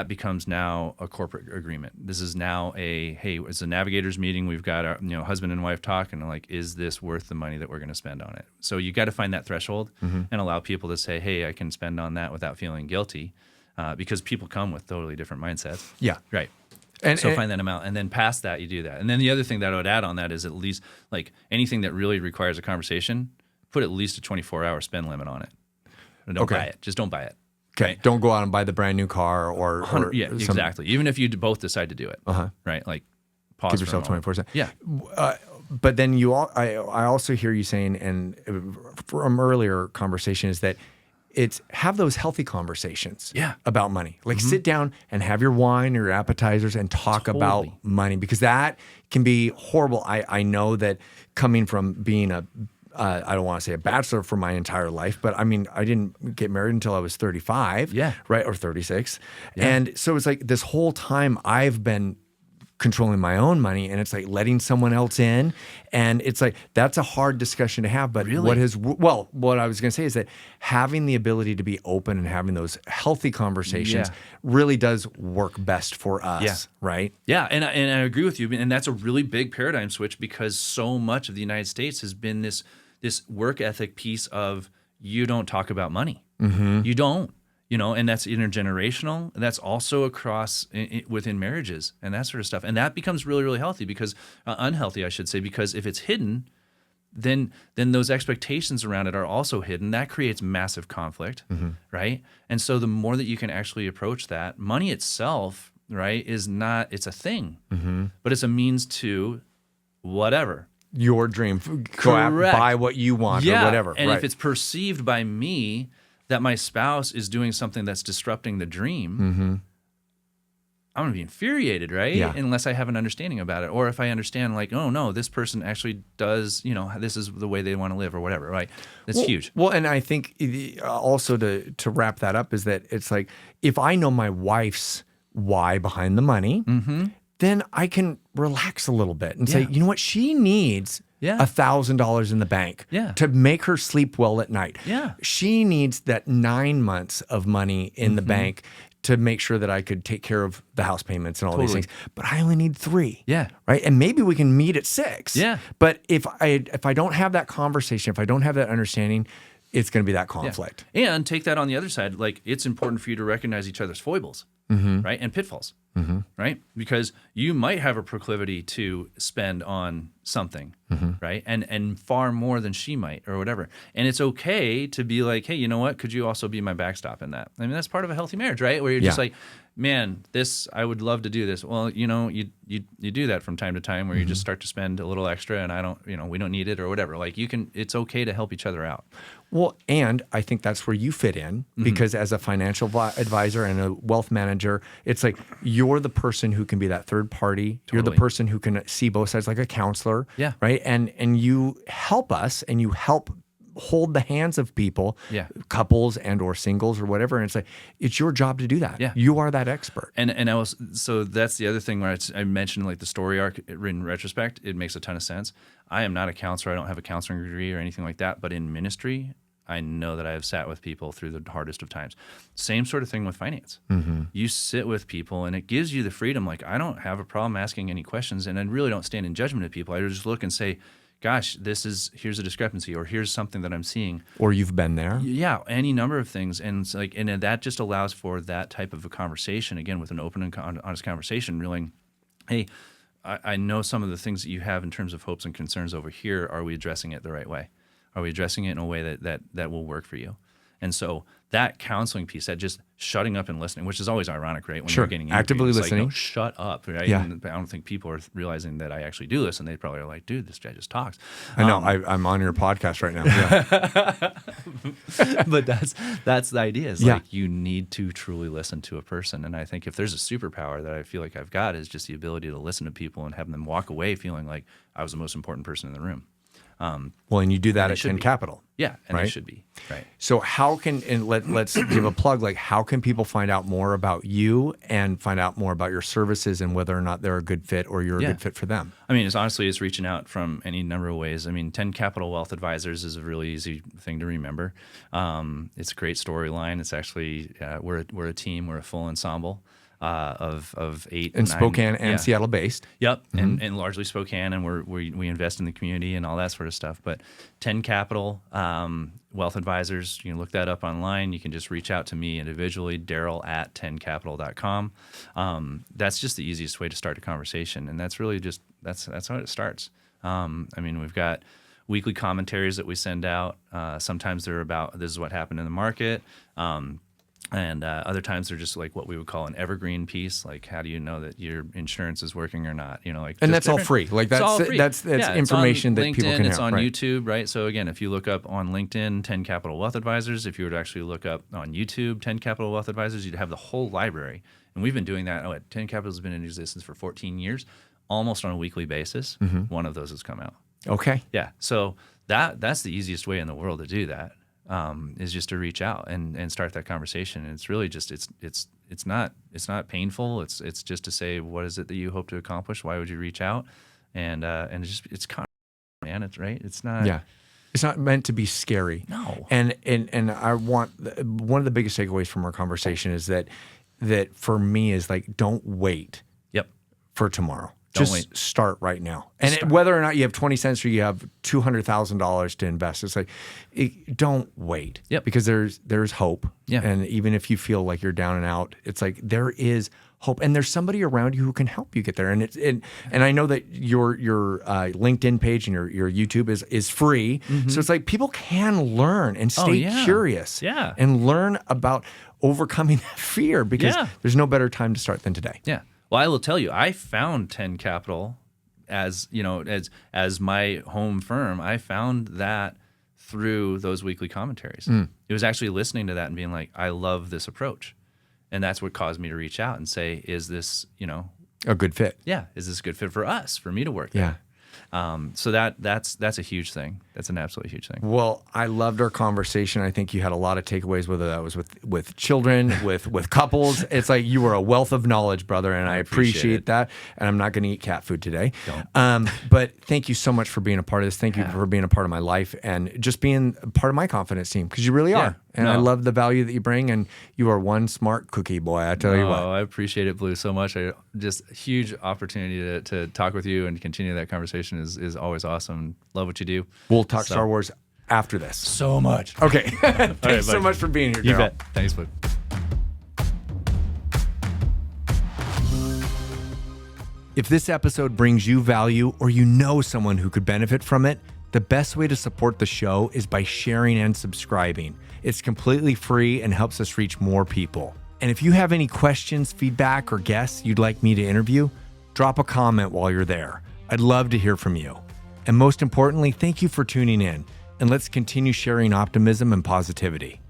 becomes now a corporate agreement. This is now it's a navigators meeting. We've got our husband and wife talk, and like, is this worth the money that we're going to spend on it? So you got to find that threshold and allow people to say, hey, I can spend on that without feeling guilty, because people come with totally different mindsets. Yeah. Right. And find that amount, and then past that, you do that. And then the other thing that I would add on that is at least like anything that really requires a conversation, put at least a 24-hour spend limit on it. Don't buy it. Just don't buy it. Okay. Right? Don't go out and buy the brand new car or Yeah, exactly. Even if you both decide to do it, right? Like, pause. Give yourself 24%. Yeah. But then I also hear you saying, and from earlier conversation, is that it's have those healthy conversations about money. Like sit down and have your wine or your appetizers and talk about money, because that can be horrible. I know that coming from being I don't want to say a bachelor for my entire life, but I mean, I didn't get married until I was 35, right? Or 36. Yeah. And so it's like this whole time I've been controlling my own money, and it's like letting someone else in, and it's like that's a hard discussion to have. But what I was going to say is that having the ability to be open and having those healthy conversations really does work best for us, right? Yeah, and I agree with you, and that's a really big paradigm switch, because so much of the United States has been this work ethic piece of you don't talk about money, you don't. And that's intergenerational. That's also across within marriages and that sort of stuff. And that becomes really, really healthy, because unhealthy, I should say, because if it's hidden, then those expectations around it are also hidden. That creates massive conflict, right? And so the more that you can actually approach that, money itself, right, is not, it's a thing, but it's a means to whatever. Your dream. Go out, buy what you want or whatever. And if it's perceived by me that my spouse is doing something that's disrupting the dream, I'm going to be infuriated, right? Yeah. Unless I have an understanding about it. Or if I understand, like, oh, no, this person actually does, this is the way they want to live or whatever, right? That's huge. Well, and I think also to wrap that up is that it's like, if I know my wife's why behind the money, then I can relax a little bit and say, you know what, she needs $1,000 in the bank to make her sleep well at night. Yeah. She needs that 9 months of money in the bank to make sure that I could take care of the house payments and all these things. But I only need 3. Yeah. Right. And maybe we can meet at 6. Yeah. But if I don't have that conversation, if I don't have that understanding, it's going to be that conflict. Yeah. And take that on the other side. Like, it's important for you to recognize each other's foibles, right? And pitfalls, right? Because you might have a proclivity to spend on something, right? And far more than she might or whatever. And it's okay to be like, hey, you know what? Could you also be my backstop in that? I mean, that's part of a healthy marriage, right? Where you're just like, man, I would love to do this. Well, you do that from time to time, where you just start to spend a little extra, and we don't need it or whatever. Like, it's okay to help each other out. Well, and I think that's where you fit in, because as a financial advisor and a wealth manager, it's like you're the person who can be that third party. Totally. You're the person who can see both sides, like a counselor, right? And you help us, and you help hold the hands of people, couples and or singles or whatever. And it's like, it's your job to do that. Yeah. You are that expert. So that's the other thing where I mentioned, like, the story arc in retrospect, it makes a ton of sense. I am not a counselor. I don't have a counseling degree or anything like that. But in ministry, I know that I have sat with people through the hardest of times. Same sort of thing with finance. You sit with people, and it gives you the freedom. Like, I don't have a problem asking any questions, and I really don't stand in judgment of people. I just look and say, gosh, here's a discrepancy, or here's something that I'm seeing. Or you've been there. Yeah, any number of things. And it's like, and that just allows for that type of a conversation, again, with an open and honest conversation, realizing, hey, I know some of the things that you have in terms of hopes and concerns over here. Are we addressing it the right way? Are we addressing it in a way that will work for you? And so that counseling piece, that just shutting up and listening, which is always ironic, right? When you're getting actively listening. Like, no, shut up, right? Yeah. And I don't think people are realizing that I actually do listen. They probably are like, dude, this guy just talks. I know. I'm on your podcast right now. Yeah. But that's the idea. Is like, you need to truly listen to a person. And I think if there's a superpower that I feel like I've got, is just the ability to listen to people and have them walk away feeling like I was the most important person in the room. Well, and you do that at 10 Capital. Yeah, and right? They should be. Right. So let's give a plug, like, how can people find out more about you and find out more about your services and whether or not they're a good fit or you're a good fit for them? I mean, it's reaching out from any number of ways. I mean, 10 Capital Wealth Advisors is a really easy thing to remember. It's a great storyline. It's actually, we're a team, we're a full ensemble. Of 8 in 9, Spokane and Seattle based. Yep, and largely Spokane, and we invest in the community and all that sort of stuff. But 10 Capital Wealth Advisors, you can look that up online. You can just reach out to me individually, Daryl at 10capital.com. That's just the easiest way to start a conversation, and that's really just that's how it starts. I mean, we've got weekly commentaries that we send out. Sometimes they're about, this is what happened in the market. And other times they're just like what we would call an evergreen piece. Like, how do you know that your insurance is working or not? You know, like, and that's all free. Like that's information that people can have. It's on YouTube, right? So again, if you look up on LinkedIn 10 Capital Wealth Advisors, if you were to actually look up on YouTube 10 Capital Wealth Advisors, you'd have the whole library. And we've been doing that. 10 Capital has been in existence for 14 years, almost on a weekly basis. One of those has come out. Okay. Yeah. So that's the easiest way in the world to do that. Is just to reach out and start that conversation. And it's really just it's not painful. It's just to say, what is it that you hope to accomplish? Why would you reach out? And it's kind of, man, it's right. It's not. Yeah. It's not meant to be scary. No. And I want one of the biggest takeaways from our conversation is that for me is like, don't wait. Yep. For tomorrow. Don't Just wait. Start right now. And whether or not you have 20 cents or you have $200,000 to invest, it's like, don't wait. Yep. Because there's hope. Yeah. And even if you feel like you're down and out, it's like there is hope, and there's somebody around you who can help you get there. And I know that your LinkedIn page and your YouTube is free, so it's like people can learn and stay curious, and learn about overcoming that fear, because there's no better time to start than today. Yeah. Well, I will tell you, I found 10 Capital as my home firm. I found that through those weekly commentaries. It was actually listening to that and being like, I love this approach. And that's what caused me to reach out and say, is this, a good fit? Yeah. Is this a good fit for us, for me to work there? So that's a huge thing. That's an absolutely huge thing. Well, I loved our conversation. I think you had a lot of takeaways, whether that was with children, with couples. It's like you were a wealth of knowledge, brother, and I appreciate that. And I'm not going to eat cat food today. Don't. But thank you so much for being a part of this. Thank you for being a part of my life and just being a part of my confidence team, because you really are. And I love the value that you bring, and you are one smart cookie, boy. I tell you what. I appreciate it, Blue, so much. Just huge opportunity to talk with you and continue that conversation is always awesome. Love what you do. We'll talk Star Wars after this. So much. Okay. Thanks so much for being here, Daryl. You bet. Thanks, Blue. If this episode brings you value, or you know someone who could benefit from it, the best way to support the show is by sharing and subscribing. It's completely free and helps us reach more people. And if you have any questions, feedback, or guests you'd like me to interview, drop a comment while you're there. I'd love to hear from you. And most importantly, thank you for tuning in. And let's continue sharing optimism and positivity.